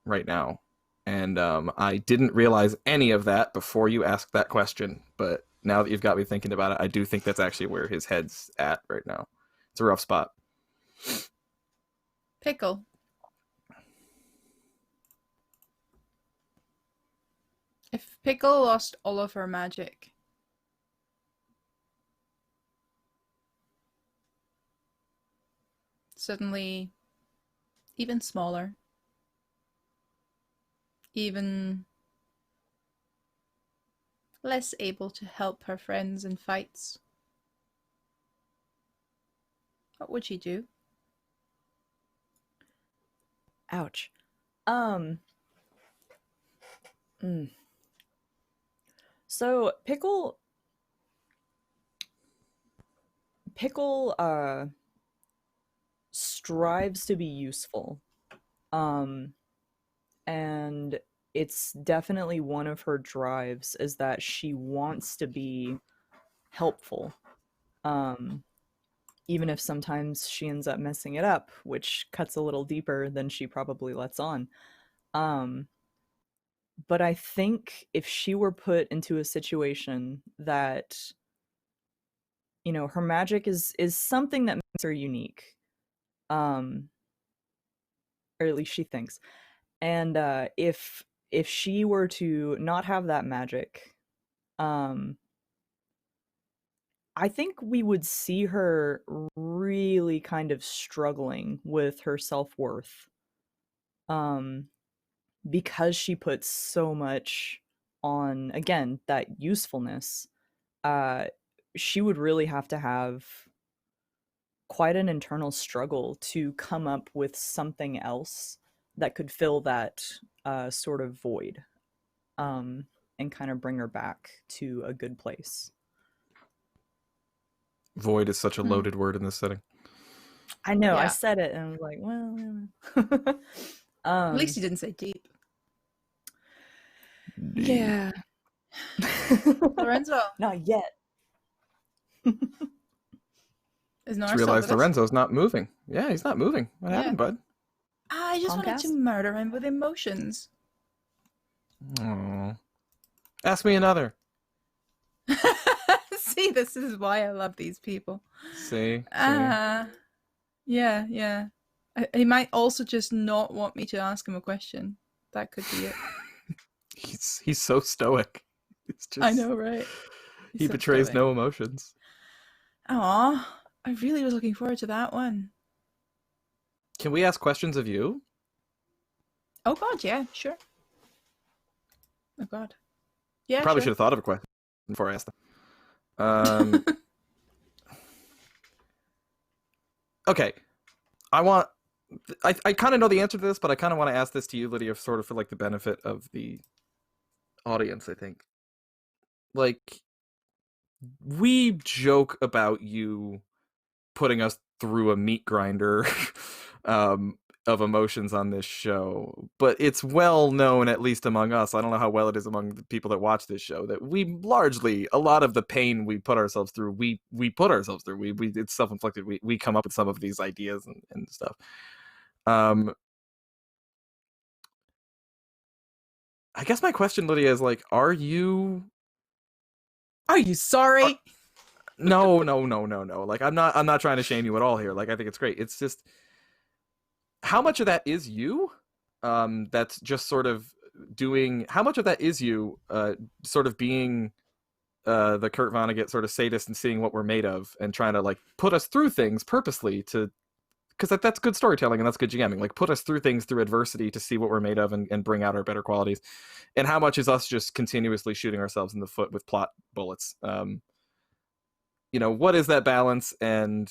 right now. And I didn't realize any of that before you asked that question, but now that you've got me thinking about it, I do think that's actually where his head's at right now. It's a rough spot. Pickle. If Pickle lost all of her magic, suddenly even smaller, even less able to help her friends in fights, what would she do? Ouch. So Pickle strives to be useful. And it's definitely one of her drives is that she wants to be helpful. Even if sometimes she ends up messing it up, which cuts a little deeper than she probably lets on. But I think if she were put into a situation that, you know, her magic is something that makes her unique, or at least she thinks, and if she were to not have that magic, I think we would see her really kind of struggling with her self-worth, because she puts so much on, again, that usefulness. She would really have to have quite an internal struggle to come up with something else that could fill that sort of void, and kind of bring her back to a good place. Void is such a loaded word in this setting. I know, I Yeah. said it and I was like, well. At least you didn't say deep. Yeah. Lorenzo, Not yet. is Just Noir still realized with us? Lorenzo's not moving. Yeah, he's not moving. What Yeah. happened, bud? I just wanted to Comcast? murder him with emotions. Aww. Ask me another. See, this is why I love these people. See? Yeah. He might also just not want me to ask him a question. That could be it. He's so stoic. It's just, I know, right? He's He so betrays stoic. no emotions. Aw, I really was looking forward to that one. Can we ask questions of you? Oh god, yeah, sure. Oh god. Yeah, Probably should sure. have thought of a question before I asked them. Okay. I kind of know the answer to this, but I kind of want to ask this to you, Lydia, sort of for like the benefit of the audience, I think. Like, we joke about you putting us through a meat grinder of emotions on this show, but it's well known, at least among us, I don't know how well it is among the people that watch this show, that we largely, a lot of the pain we put ourselves through, we put ourselves through. We it's self-inflicted. We come up with some of these ideas and stuff. I guess my question, Lydia, is like, are you sorry? No. Like, I'm not trying to shame you at all here. Like, I think it's great. It's just, how much of that is you? That's just sort of doing. How much of that is you? Sort of being the Kurt Vonnegut sort of sadist and seeing what we're made of and trying to like put us through things purposely to, because that's good storytelling and that's good GMing. Like, put us through things through adversity to see what we're made of and bring out our better qualities. And how much is us just continuously shooting ourselves in the foot with plot bullets? You know, what is that balance, and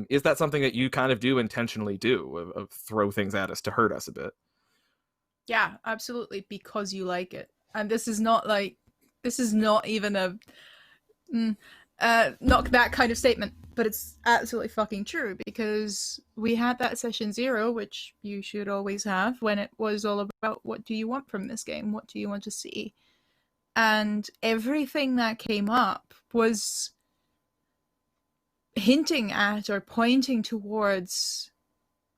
is that something that you kind of do intentionally do, of throw things at us to hurt us a bit? Yeah, absolutely, because you like it. And this is not even a not that kind of statement, but it's absolutely fucking true, because we had that session 0, which you should always have, when it was all about what do you want from this game, what do you want to see, and everything that came up was hinting at or pointing towards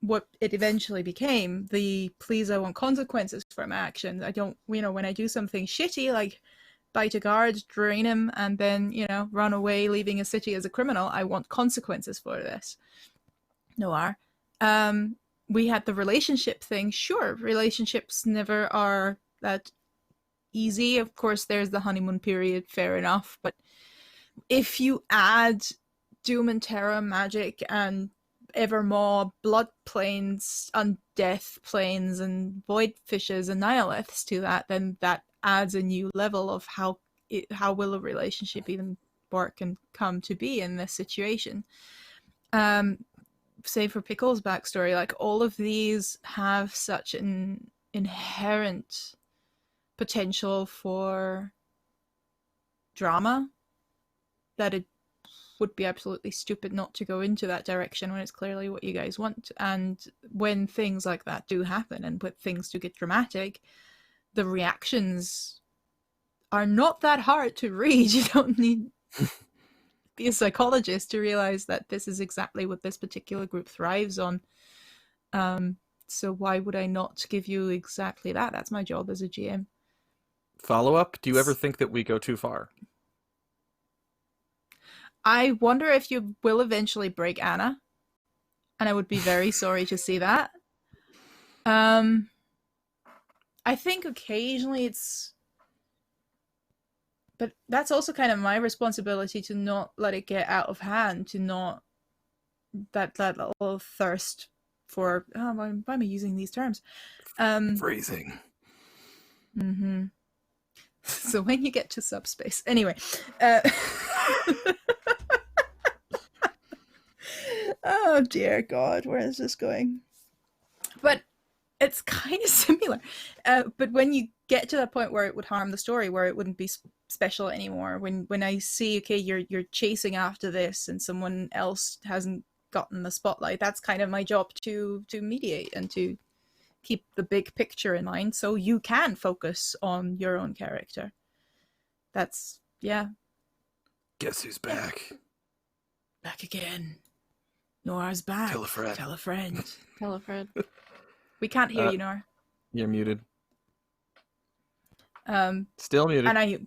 what it eventually became, the please, I want consequences for my actions. I don't, when I do something shitty, like bite a guard, drain him, and then, run away, leaving a city as a criminal, I want consequences for this. Noir. We had the relationship thing. Sure, relationships never are that easy. Of course, there's the honeymoon period, fair enough. But if you add Doom and Terror magic and ever more blood planes, undeath planes, and void fishes and nihiliths to that, then that adds a new level of how how will a relationship even work and come to be in this situation? Say for Pickle's backstory, like all of these have such an inherent potential for drama that it would be absolutely stupid not to go into that direction when it's clearly what you guys want. And when things like that do happen and when things do get dramatic, the reactions are not that hard to read. You don't need to be a psychologist to realize that this is exactly what this particular group thrives on. So why would I not give you exactly that? That's my job as a GM. Follow up, do you ever think that we go too far? I wonder if you will eventually break Anna, and I would be very sorry to see that. I think occasionally it's... But that's also kind of my responsibility to not let it get out of hand, to not... That little thirst for... Oh, why am I using these terms? Phrasing. Mm-hmm. So when you get to subspace... Anyway. Oh dear God, where is this going? But it's kind of similar. But when you get to that point where it would harm the story, where it wouldn't be special anymore, when I see, okay, you're chasing after this and someone else hasn't gotten the spotlight, that's kind of my job to mediate and to keep the big picture in mind so you can focus on your own character. That's, yeah. Guess who's back? Back again. Noir's back. Tell a friend. Tell a friend. Tell a friend. We can't hear you, Noir. You're muted. Still muted. And I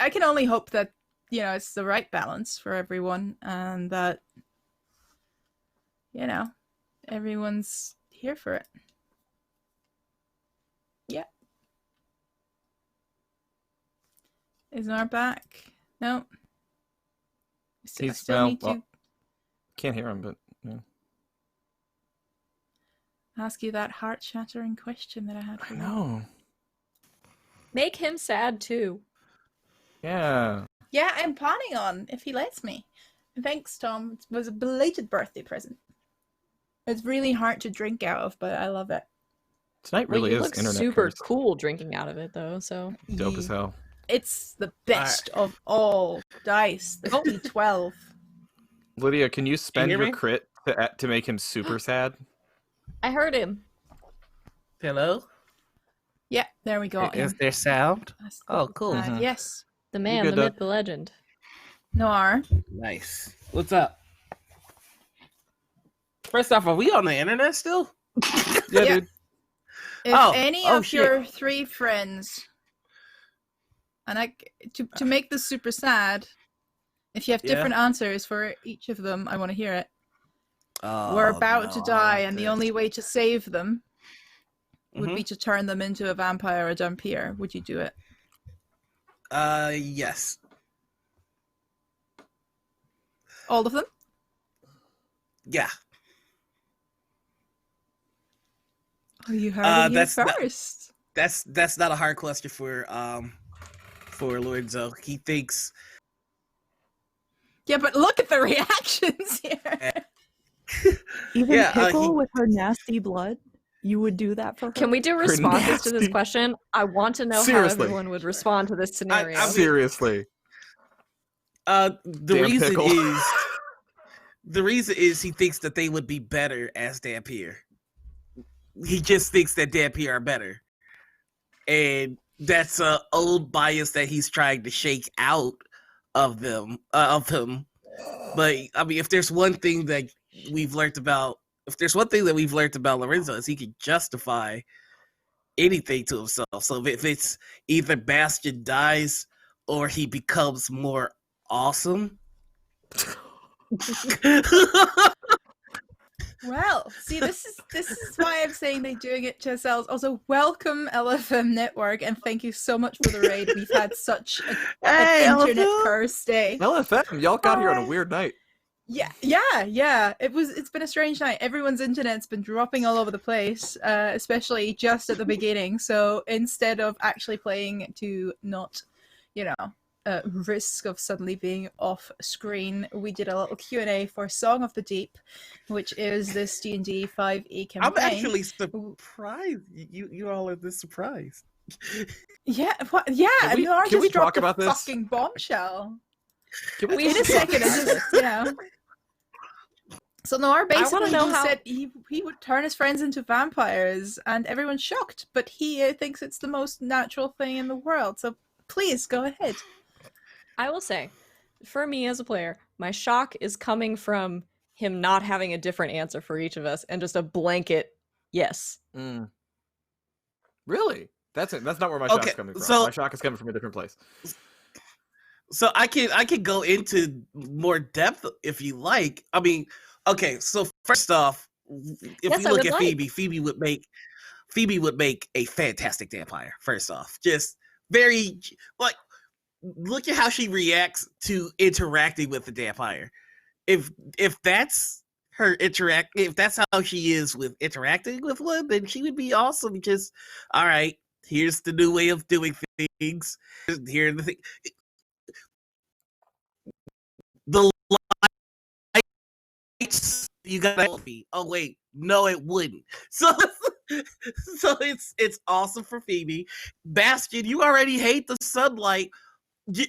can only hope that, you know, it's the right balance for everyone and that, you know, everyone's here for it. Yeah. Is Noir back? No. I still need to can't hear him, but yeah. Ask you that heart-shattering question that I had for I you. know. Make him sad too. Yeah. Yeah, I'm planning on, if he lets me. Thanks, Tom. It was a belated birthday present. It's really hard to drink out of, but I love it. Tonight really you is look internet super cursed. cool drinking out of it though. So Dope as hell. It's the best of all dice. The D12. Lydia, can you spend hear your me? crit to make him super sad? I heard him. Hello? Yeah, there we go. Is there sound? Oh, cool. Mhm. Yes. The man, good, the Doug. myth, the legend. Noir. Nice. What's up? First off, are we on the internet still? Yeah, Yeah. dude. If any of your three friends, and to make this super sad, if you have different answers for each of them, I want to hear it. We're about to die, and the only way to save them would be to turn them into a vampire or vampire. Would you do it? Yes. All of them? Yeah. Oh, you heard it here that's first. That's not a hard question for Lorenzo. He thinks. Yeah, but look at the reactions here. Even Pickle with her nasty blood, you would do that for her? Can we do responses to this nasty. question? I want to know Seriously. how everyone would respond to this scenario. Seriously. The Damn reason Pickle. is he thinks that they would be better as Dampier. He just thinks that Dampier are better, and that's an old bias that he's trying to shake out of him. But I mean, if there's one thing that we've learned about Lorenzo, is he can justify anything to himself. So if it's either Bastion dies or he becomes more awesome. Well, see, this is why I'm saying they're doing it to ourselves. Also, welcome LFM Network, and thank you so much for the raid. We've had such an internet curse day. LFM, y'all got here on a weird night. Yeah. It's been a strange night. Everyone's internet's been dropping all over the place, especially just at the beginning. So instead of actually playing to not risk of suddenly being off screen, we did a little Q&A for Song of the Deep, which is this D&D 5e campaign. I'm actually surprised you all are this surprised. Yeah, yeah, Can Noir we just talk dropped about a this? fucking bombshell. Can we In a second, So Noir basically know how- said he would turn his friends into vampires, and everyone's shocked, but he thinks it's the most natural thing in the world. So please go ahead. I will say, for me as a player, my shock is coming from him not having a different answer for each of us and just a blanket yes. Really? That's not where my shock's coming from. So- My shock is coming from a different place. So I can go into more depth if you like. I mean, okay, so first off, if Yes, you I look would at like. Phoebe would make a fantastic vampire. First off, just very like, look at how she reacts to interacting with the vampire. If that's if that's how she is with interacting with one, then she would be awesome. Just, all right, here's the new way of doing things. Here's the thing. The lights, you gotta help me. Oh wait, no, it wouldn't. So it's awesome for Phoebe. Bastion, you already hate the sunlight,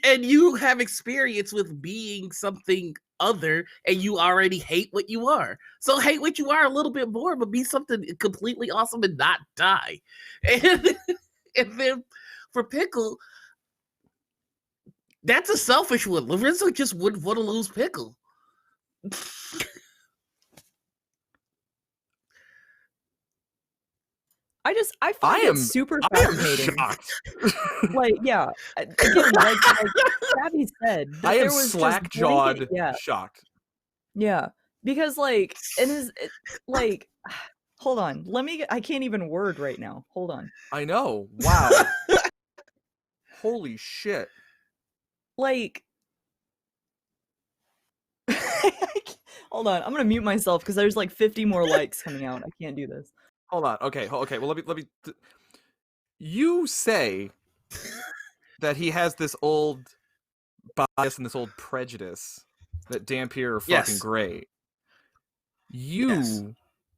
and you have experience with being something other, and you already hate what you are. So hate what you are a little bit more, but be something completely awesome and not die. And then for Pickle, that's a selfish one. Lorenzo just wouldn't want to lose Pickle. I find it super fascinating. Like, yeah, again, like Savvy said, that I am there was just slack-jawed blanket- yeah, shocked. yeah, because like like, hold on, I can't even word right now. Hold on, I know. Wow. Holy shit. like. Hold on, I'm gonna mute myself because there's like 50 more likes coming out. I can't do this. Hold on. Okay. Well, let me. You say that he has this old bias and this old prejudice that Dampier are fucking Yes. great. You, Yes.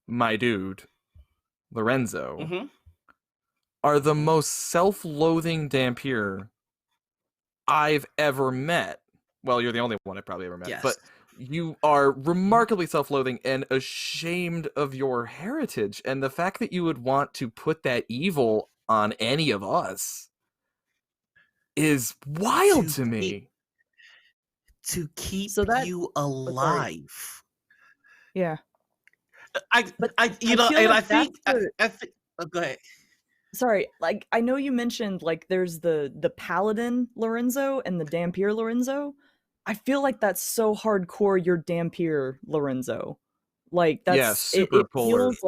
my dude, Lorenzo, Mhm. are the most self-loathing Dampier I've ever met. Well, you're the only one I've probably ever met. Yes. But you are remarkably self-loathing and ashamed of your heritage. And the fact that you would want to put that evil on any of us is wild to me. To keep So that- you sorry. alive. Yeah, I But you I know, feel and like I think that's the- I think. Oh, go ahead. sorry, like I know you mentioned like there's the Paladin Lorenzo and the Dampier Lorenzo. I feel like that's so hardcore you're Dampier Lorenzo. Like that's Yeah, super it polar. feels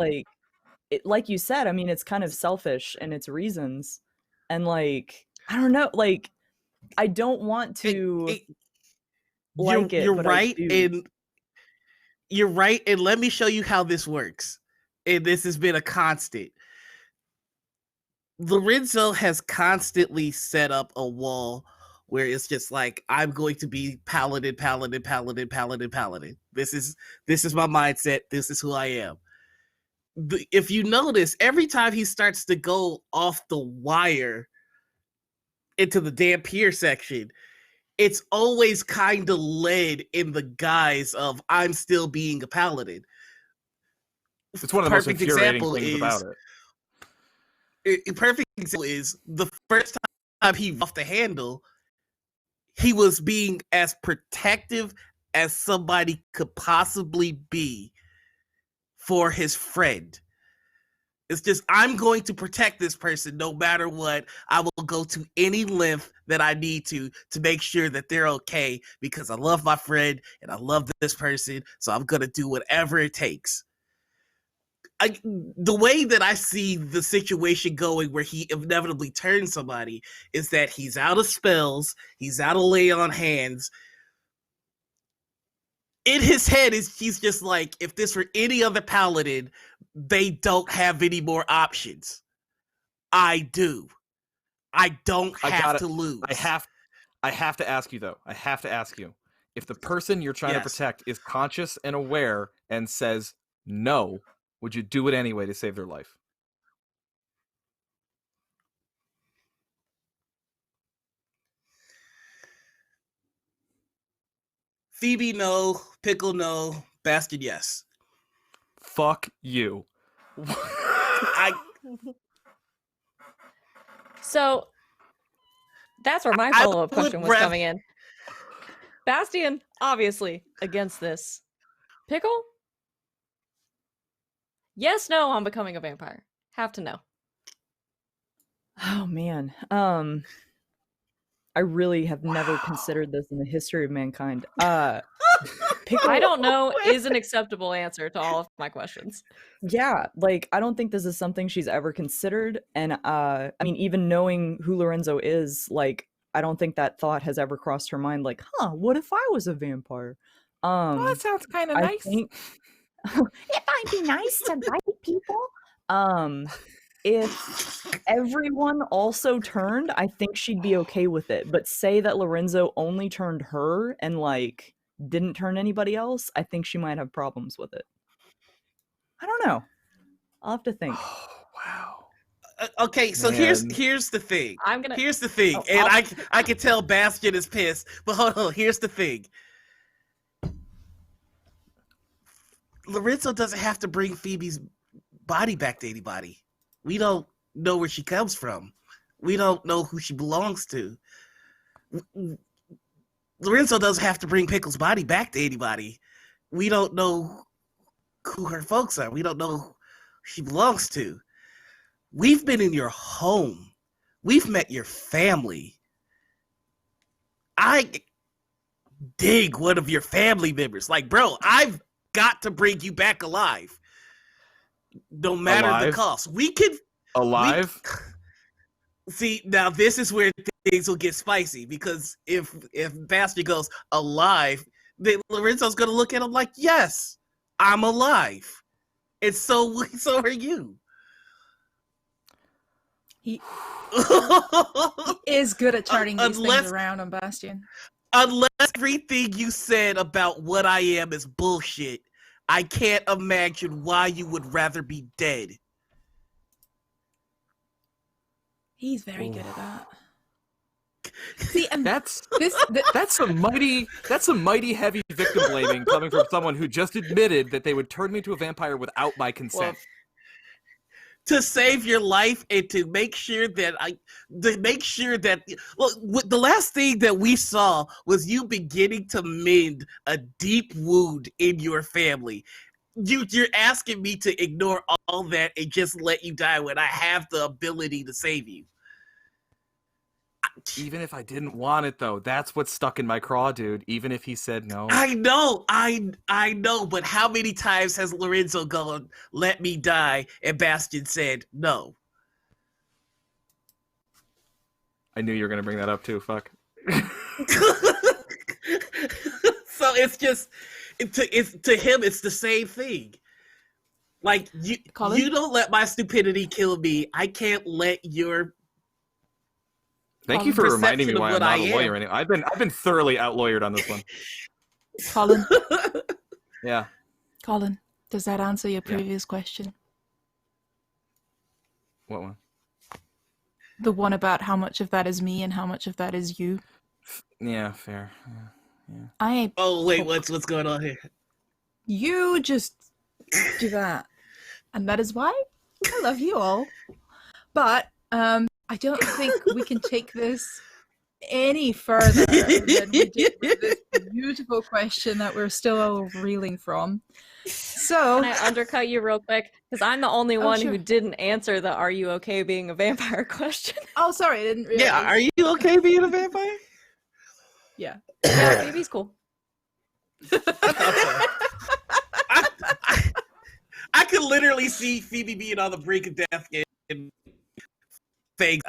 like you said, I mean it's kind of selfish and it's reasons. And like I don't know, like I don't want to like it, You're but right, I do. and you're right, and let me show you how this works. And this has been a constant. Lorenzo has constantly set up a wall where it's just like, I'm going to be paladin. This is my mindset. This is who I am. If you notice, every time he starts to go off the wire into the Dampier section, it's always kind of led in the guise of I'm still being a paladin. It's one of the most Perfect infuriating example things is- about it. A perfect example is the first time he off the handle, he was being as protective as somebody could possibly be for his friend. It's just, I'm going to protect this person no matter what. I will go to any length that I need to make sure that they're okay because I love my friend and I love this person. So I'm going to do whatever it takes. The way that I see the situation going where he inevitably turns somebody is that he's out of spells, he's out of lay on hands. In his head, he's just like, if this were any other paladin, they don't have any more options. I do. I don't have to lose. I have to ask you though. I have to ask you. If the person you're trying to protect is conscious and aware and says no, would you do it anyway to save their life? Phoebe, no. Pickle, no. Bastard, yes. Fuck you. So that's where my I follow-up would question was rather- coming in. Bastian, obviously, against this. Pickle? Yes, no, I'm becoming a vampire. Have to know. Oh man. I really have never considered this in the history of mankind. Pickle, I don't know is an acceptable answer to all of my questions. yeah, like I don't think this is something she's ever considered. And I mean, even knowing who Lorenzo is, like, I don't think that thought has ever crossed her mind, like, huh, what if I was a vampire? Oh, that sounds kind of I nice. think It might be nice to bite people. if everyone also turned, I think she'd be okay with it. But say that Lorenzo only turned her and like didn't turn anybody else, I think she might have problems with it. I don't know. I'll have to think. Oh, wow. Okay, so Man. here's the thing. I'm gonna. Here's the thing, Oh, and I can tell Bastion is pissed, but hold on. Here's the thing. Lorenzo doesn't have to bring Phoebe's body back to anybody. We don't know where she comes from. We don't know who she belongs to. Lorenzo doesn't have to bring Pickle's body back to anybody. We don't know who her folks are. We don't know who she belongs to. We've been in your home. We've met your family. I dig one of your family members. Like, bro, I've got to bring you back alive. No matter the Alive? cost. We could Alive? see now this is where things will get spicy, because if Bastard goes alive, then Lorenzo's gonna look at him like, yes, I'm alive. And so are you. He is good at turning these Unless- things around on Bastion. Unless everything you said about what I am is bullshit, I can't imagine why you would rather be dead. He's very good at that. See, and That's this that's some mighty heavy victim blaming coming from someone who just admitted that they would turn me into a vampire without my consent. To save your life and to make sure that the last thing that we saw was you beginning to mend a deep wound in your family. You're asking me to ignore all that and just let you die when I have the ability to save you. Even if I didn't want it, though, that's what's stuck in my craw, dude. Even if he said no. I know, but how many times has Lorenzo gone, let me die, and Bastion said no? I knew you were going to bring that up, too. Fuck. So it's just, to him, it's the same thing. Like, Colin? you don't let my stupidity kill me. I can't let your Thank you for reminding me perception of why I'm what not I a lawyer anymore. I've been thoroughly out-lawyered on this one. Colin, Yeah. Colin, does that answer your Yeah. previous question? What one? The one about how much of that is me and how much of that is you? Yeah, fair. Yeah. I Oh wait, what's going on here? You just do that. And that is why I love you all. But I don't think we can take this any further than we did with this beautiful question that we're still all reeling from. So Can I undercut you real quick? Because I'm the only one sure. who didn't answer the "Are you okay being a vampire?" question. oh sorry, I didn't realize. Yeah, are you okay being a vampire? Yeah. Yeah, baby's cool. I could literally see Phoebe being on the brink of death and things.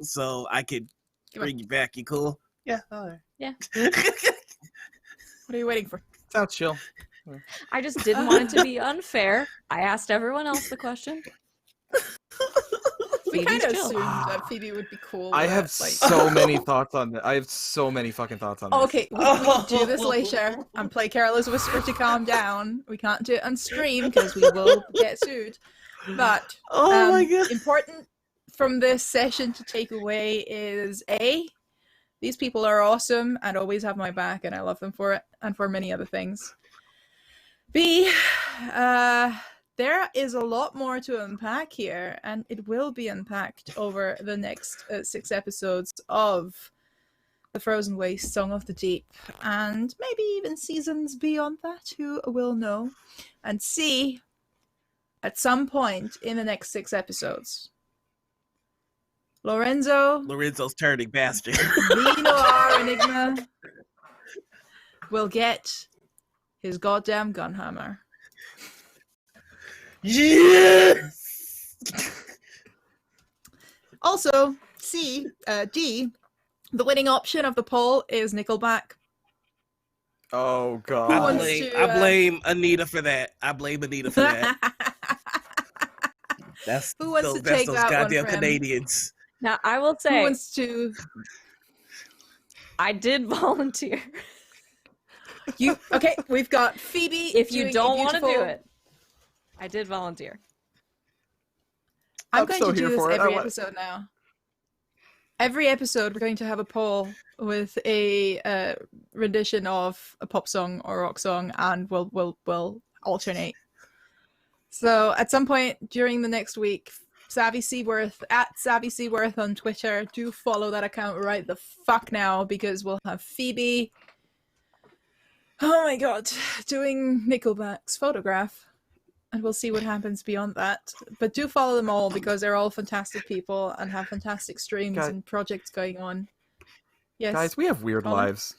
So I could bring you back. You cool? Yeah. All right. Yeah. What are you waiting for? Sounds chill. I just didn't want it to be unfair. I asked everyone else the question. We Phoebe's kind of chill. assumed that Phoebe would be cool. I with have it, like... so many thoughts on that. I have so many fucking thoughts on this. Okay, we can do this later and play Carol's Whisper to calm down. We can't do it on stream because we will get sued. But Oh my god. important from this session to take away is A, these people are awesome and always have my back, and I love them for it and for many other things. B, there is a lot more to unpack here, and it will be unpacked over the next 6 episodes of The Frozen Waste, Song of the Deep, and maybe even seasons beyond that, who will know. And C, at some point in the next 6 episodes, Lorenzo's turning bastard. the Noir Enigma, will get his goddamn Gunhammer. Yes! Also, D, the winning option of the poll is Nickelback. Oh Who god. wants I blame Anita for that. That's Who wants to that's take those that one goddamn from him? Canadians. Now, I will Who say, wants to... I did volunteer. Okay, we've got Phoebe. If you doing a don't want to do beautiful- it, I did volunteer. I'm I'm going so to do here this for it. I every want- episode now. Every episode, we're going to have a poll with a rendition of a pop song or a rock song, and we'll alternate. So at some point during the next week, Savvy Seaworth at Savvy Seaworth on Twitter, do follow that account right the fuck now, because we'll have Phoebe. Oh my god, doing Nickelback's Photograph. And we'll see what happens beyond that. But do follow them all, because they're all fantastic people and have fantastic streams Guys- and projects going on. Yes. Guys, we have weird Colin? lives.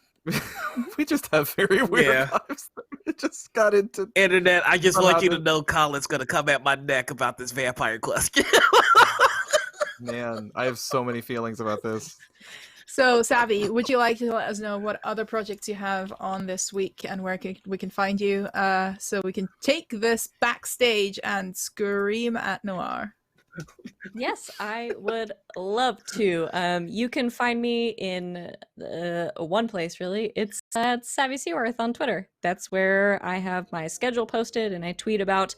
We just have very weird Yeah. lives. We just got into. Internet, I just I want love you to it. know Colin's gonna come at my neck about this vampire question. Man, I have so many feelings about this. So, Savvy, would you like to let us know what other projects you have on this week and where we can find you, so we can take this backstage and scream at Noir? Yes, I would love to. You can find me in one place, really. It's at Savvy Seaworth on Twitter. That's where I have my schedule posted, and I tweet about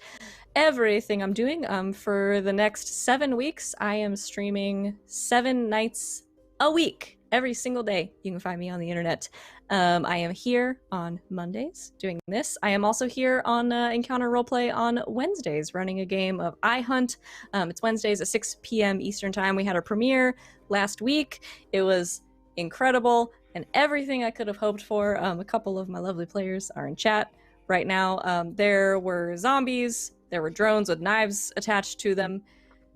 everything I'm doing. For the next 7 weeks, I am streaming 7 nights a week. Every single day, you can find me on the internet. I am here on Mondays doing this. I am also here on Encounter Roleplay on Wednesdays, running a game of I Hunt. It's Wednesdays at 6 p.m. Eastern Time. We had a premiere last week. It was incredible and everything I could have hoped for. A couple of my lovely players are in chat right now. There were zombies. There were drones with knives attached to them.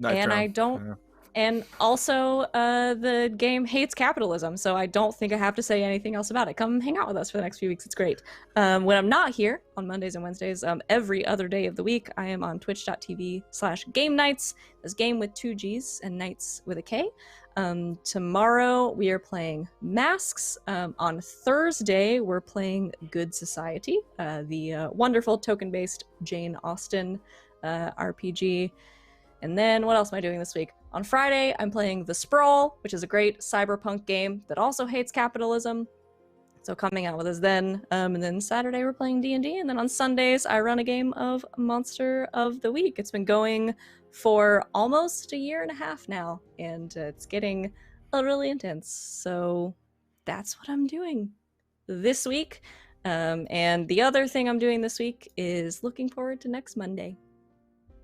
Knife And drone. I don't- Yeah. And also, the game hates capitalism, so I don't think I have to say anything else about it. Come hang out with us for the next few weeks. It's great. When I'm not here on Mondays and Wednesdays, every other day of the week, I am on twitch.tv/game nights. That's game with 2 G's and nights with a K. Tomorrow, we are playing Masks. On Thursday, we're playing Good Society, the wonderful token-based Jane Austen RPG. And then what else am I doing this week? On Friday, I'm playing The Sprawl, which is a great cyberpunk game that also hates capitalism. So coming out with us then. And then Saturday, we're playing D&D. And then on Sundays, I run a game of Monster of the Week. It's been going for almost a year and a half now. And it's getting really intense. So that's what I'm doing this week. And the other thing I'm doing this week is looking forward to next Monday,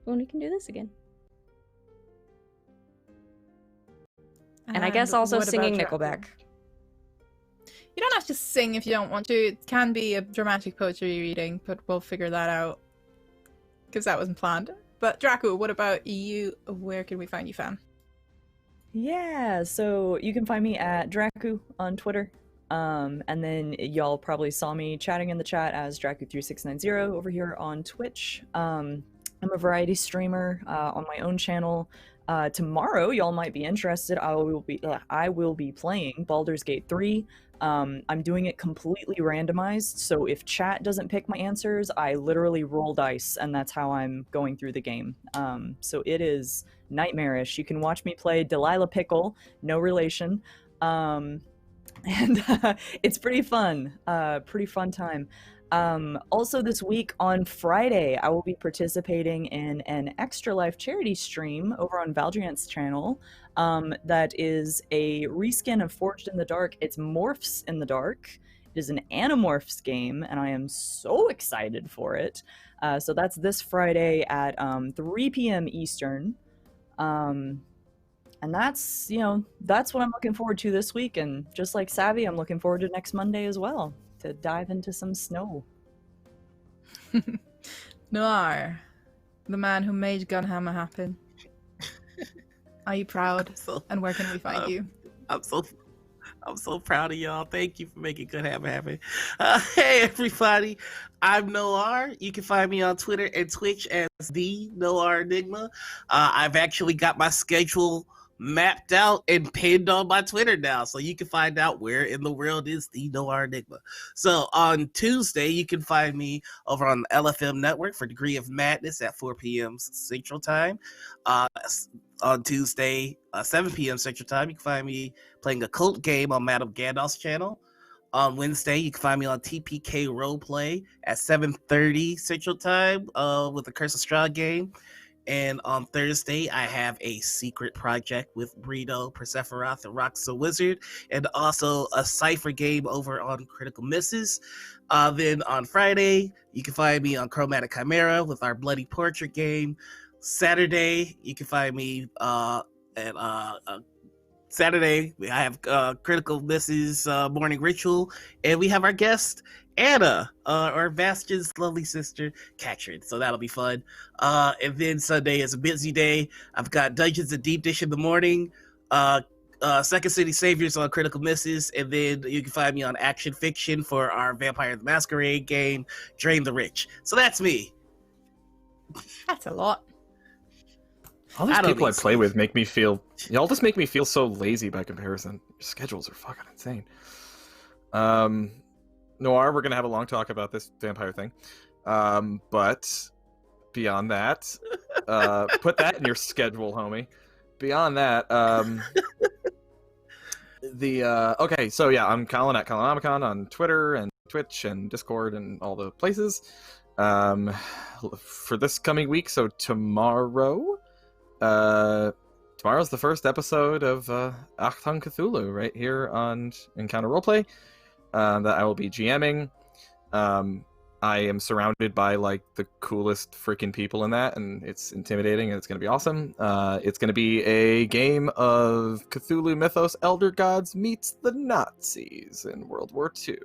when we can do this again. And I guess also what about singing Draku? Nickelback. You don't have to sing if you don't want to. It can be a dramatic poetry reading, but we'll figure that out, because that wasn't planned. But Draku, what about you? Where can we find you, fam? Yeah, so you can find me at Draku on Twitter. And then y'all probably saw me chatting in the chat as Draku3690 over here on Twitch. I'm a variety streamer on my own channel. Tomorrow, y'all might be interested. I will be playing Baldur's Gate 3. I'm doing it completely randomized, so if chat doesn't pick my answers, I literally roll dice, and that's how I'm going through the game. So it is nightmarish. You can watch me play Delilah Pickle, no relation, and it's pretty fun. Pretty fun time. Also this week on Friday, I will be participating in an Extra Life charity stream over on Valdriant's channel. That is a reskin of Forged in the Dark. It's Morphs in the Dark. It is an Animorphs game, and I am so excited for it. So that's this Friday at 3 p.m. Eastern. And that's, that's what I'm looking forward to this week. And just like Savvy, I'm looking forward to next Monday as well, to dive into some snow. Noir, the man who made Gunhammer happen. Are you proud? And where can we find you? I'm so proud of y'all. Thank you for making Gunhammer happen. Hey everybody, I'm Noir. You can find me on Twitter and Twitch as the Noir Enigma. I've actually got my schedule mapped out and pinned on my Twitter now, so you can find out where in the world is the Noir Enigma. So on Tuesday, you can find me over on the LFM network for Degree of Madness at 4 p.m. Central Time. On Tuesday, 7 p.m. Central Time, you can find me playing a cult game on Madame Gandalf's channel. On Wednesday, you can find me on TPK Roleplay at 7:30 Central Time with the Curse of Strahd game. And on Thursday, I have a secret project with Brito, Persephorath, and Roxa Wizard, and also a Cypher game over on Critical Misses. Then on Friday, you can find me on Chromatic Chimera with our Bloody Portrait game. Saturday, you can find me Saturday, I have Critical Misses Morning Ritual, and we have our guest, Anna, or Bastion's lovely sister, Katrin. So that'll be fun. And then Sunday is a busy day. I've got Dungeons and Deep Dish in the morning, Second City Saviors on Critical Misses, and then you can find me on Action Fiction for our Vampire the Masquerade game, Drain the Rich. So that's me. That's a lot. All these people I play with make me feel... Y'all just make me feel so lazy by comparison. Your schedules are fucking insane. Noir, we're going to have a long talk about this vampire thing. But beyond that, put that in your schedule, homie. Beyond that, okay, so yeah, I'm Colin at Colonomicon on Twitter and Twitch and Discord and all the places. For this coming week, so tomorrow's the first episode of Achtung Cthulhu right here on Encounter Roleplay that I will be GMing. I am surrounded by like the coolest freaking people in that, and it's intimidating, and it's going to be awesome. It's going to be a game of Cthulhu Mythos Elder Gods meets the Nazis in World War II.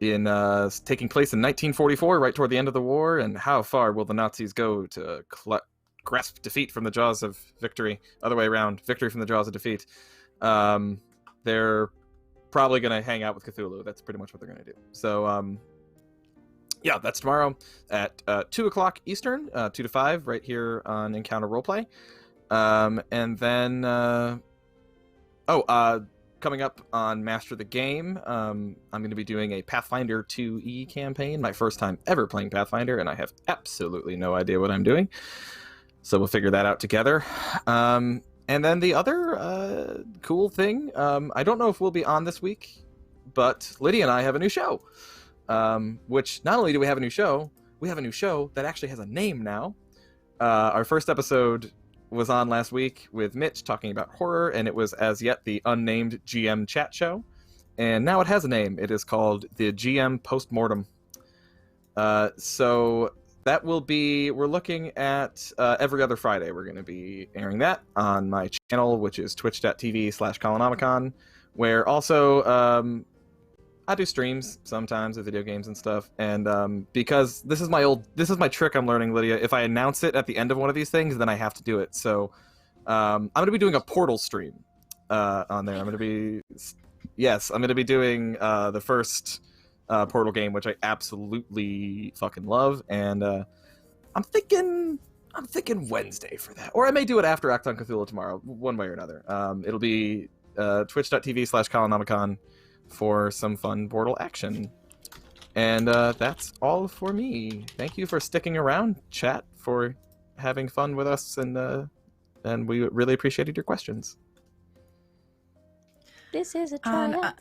Taking place in 1944, right toward the end of the war, and how far will the Nazis go to grasp defeat from the jaws of victory? Other way around, victory from the jaws of defeat. They're probably going to hang out with Cthulhu. That's pretty much what they're going to do. So, yeah, that's tomorrow at 2 o'clock Eastern, 2 to 5, right here on Encounter Roleplay. And then, coming up on Master the Game, I'm going to be doing a Pathfinder 2E campaign, my first time ever playing Pathfinder, and I have absolutely no idea what I'm doing. So we'll figure that out together. And then the other cool thing, I don't know if we'll be on this week, but Lydia and I have a new show. Which not only do we have a new show, we have a new show that actually has a name now. Our first episode was on last week with Mitch talking about horror, and it was as yet the unnamed GM chat show. And now it has a name. It is called the GM Postmortem. So that will be, we're looking at every other Friday. We're going to be airing that on my channel, which is twitch.tv/Colonomicon, where also I do streams sometimes of video games and stuff. And because this is my trick I'm learning, Lydia. If I announce it at the end of one of these things, then I have to do it. So I'm going to be doing a Portal stream on there. I'm going to be doing the first Portal game, which I absolutely fucking love, and I'm thinking I'm thinking Wednesday for that. Or I may do it after Act on Cthulhu tomorrow, one way or another. It'll be twitch.tv/Kalanomicon for some fun Portal action. And that's all for me. Thank you for sticking around, chat, for having fun with us, and we really appreciated your questions. This is a And, triumph.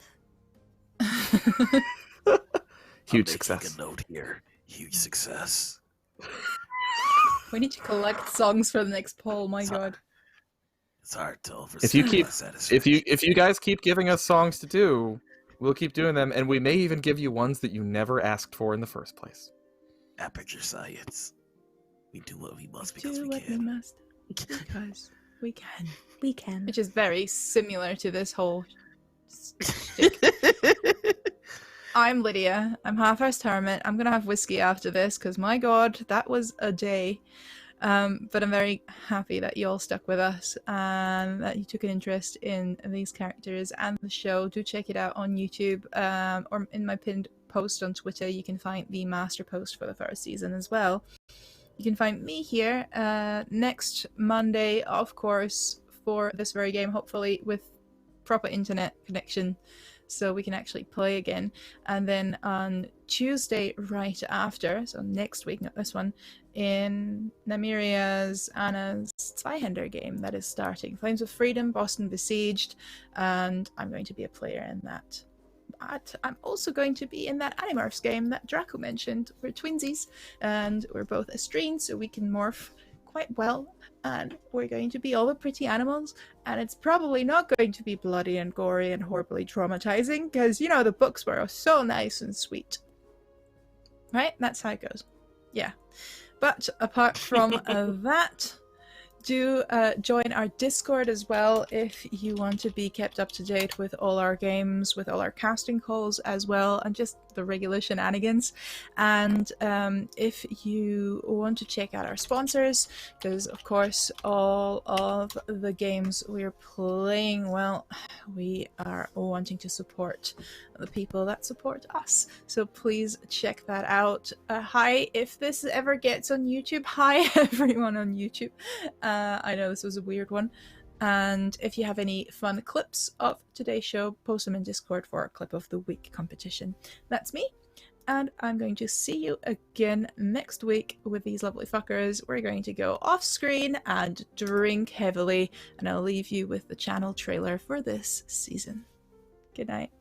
Huge I'm success. making a note here. Huge success. We need to collect songs for the next poll. My Sorry. God. It's hard to overstate If you keep- my satisfaction. If you guys keep giving us songs to do, we'll keep doing them, and we may even give you ones that you never asked for in the first place. Aperture science. We do what we must Do because we what we can. must because we can. We can. Which is very similar to this whole shtick. I'm Lydia. I'm half-housed hermit. I'm gonna have whiskey after this because my God, that was a day. But I'm very happy that you all stuck with us and that you took an interest in these characters and the show. Do check it out on YouTube, or in my pinned post on Twitter. You can find the master post for the first season as well. You can find me here next Monday, of course, for this very game, hopefully with proper internet connection, so we can actually play again. And then on Tuesday right after, so next week, not this one, in Namiria's Anna's Zweihänder game that is starting. Flames of Freedom, Boston Besieged, and I'm going to be a player in that. But I'm also going to be in that Animorphs game that Draku mentioned. We're twinsies, and we're both estrine, so we can morph quite well. And we're going to be all the pretty animals, and it's probably not going to be bloody and gory and horribly traumatizing, because, you know, the books were so nice and sweet. Right? That's how it goes. Yeah. But apart from that, do join our Discord as well if you want to be kept up to date with all our games, with all our casting calls as well, and just the regular shenanigans. And if you want to check out our sponsors, because of course all of the games we're playing, well, we are wanting to support the people that support us. So please check that out. Hi, if this ever gets on YouTube. Hi, everyone on YouTube. I know this was a weird one. And if you have any fun clips of today's show, post them in Discord for our Clip of the Week competition. That's me. And I'm going to see you again next week with these lovely fuckers. We're going to go off screen and drink heavily. And I'll leave you with the channel trailer for this season. Good night.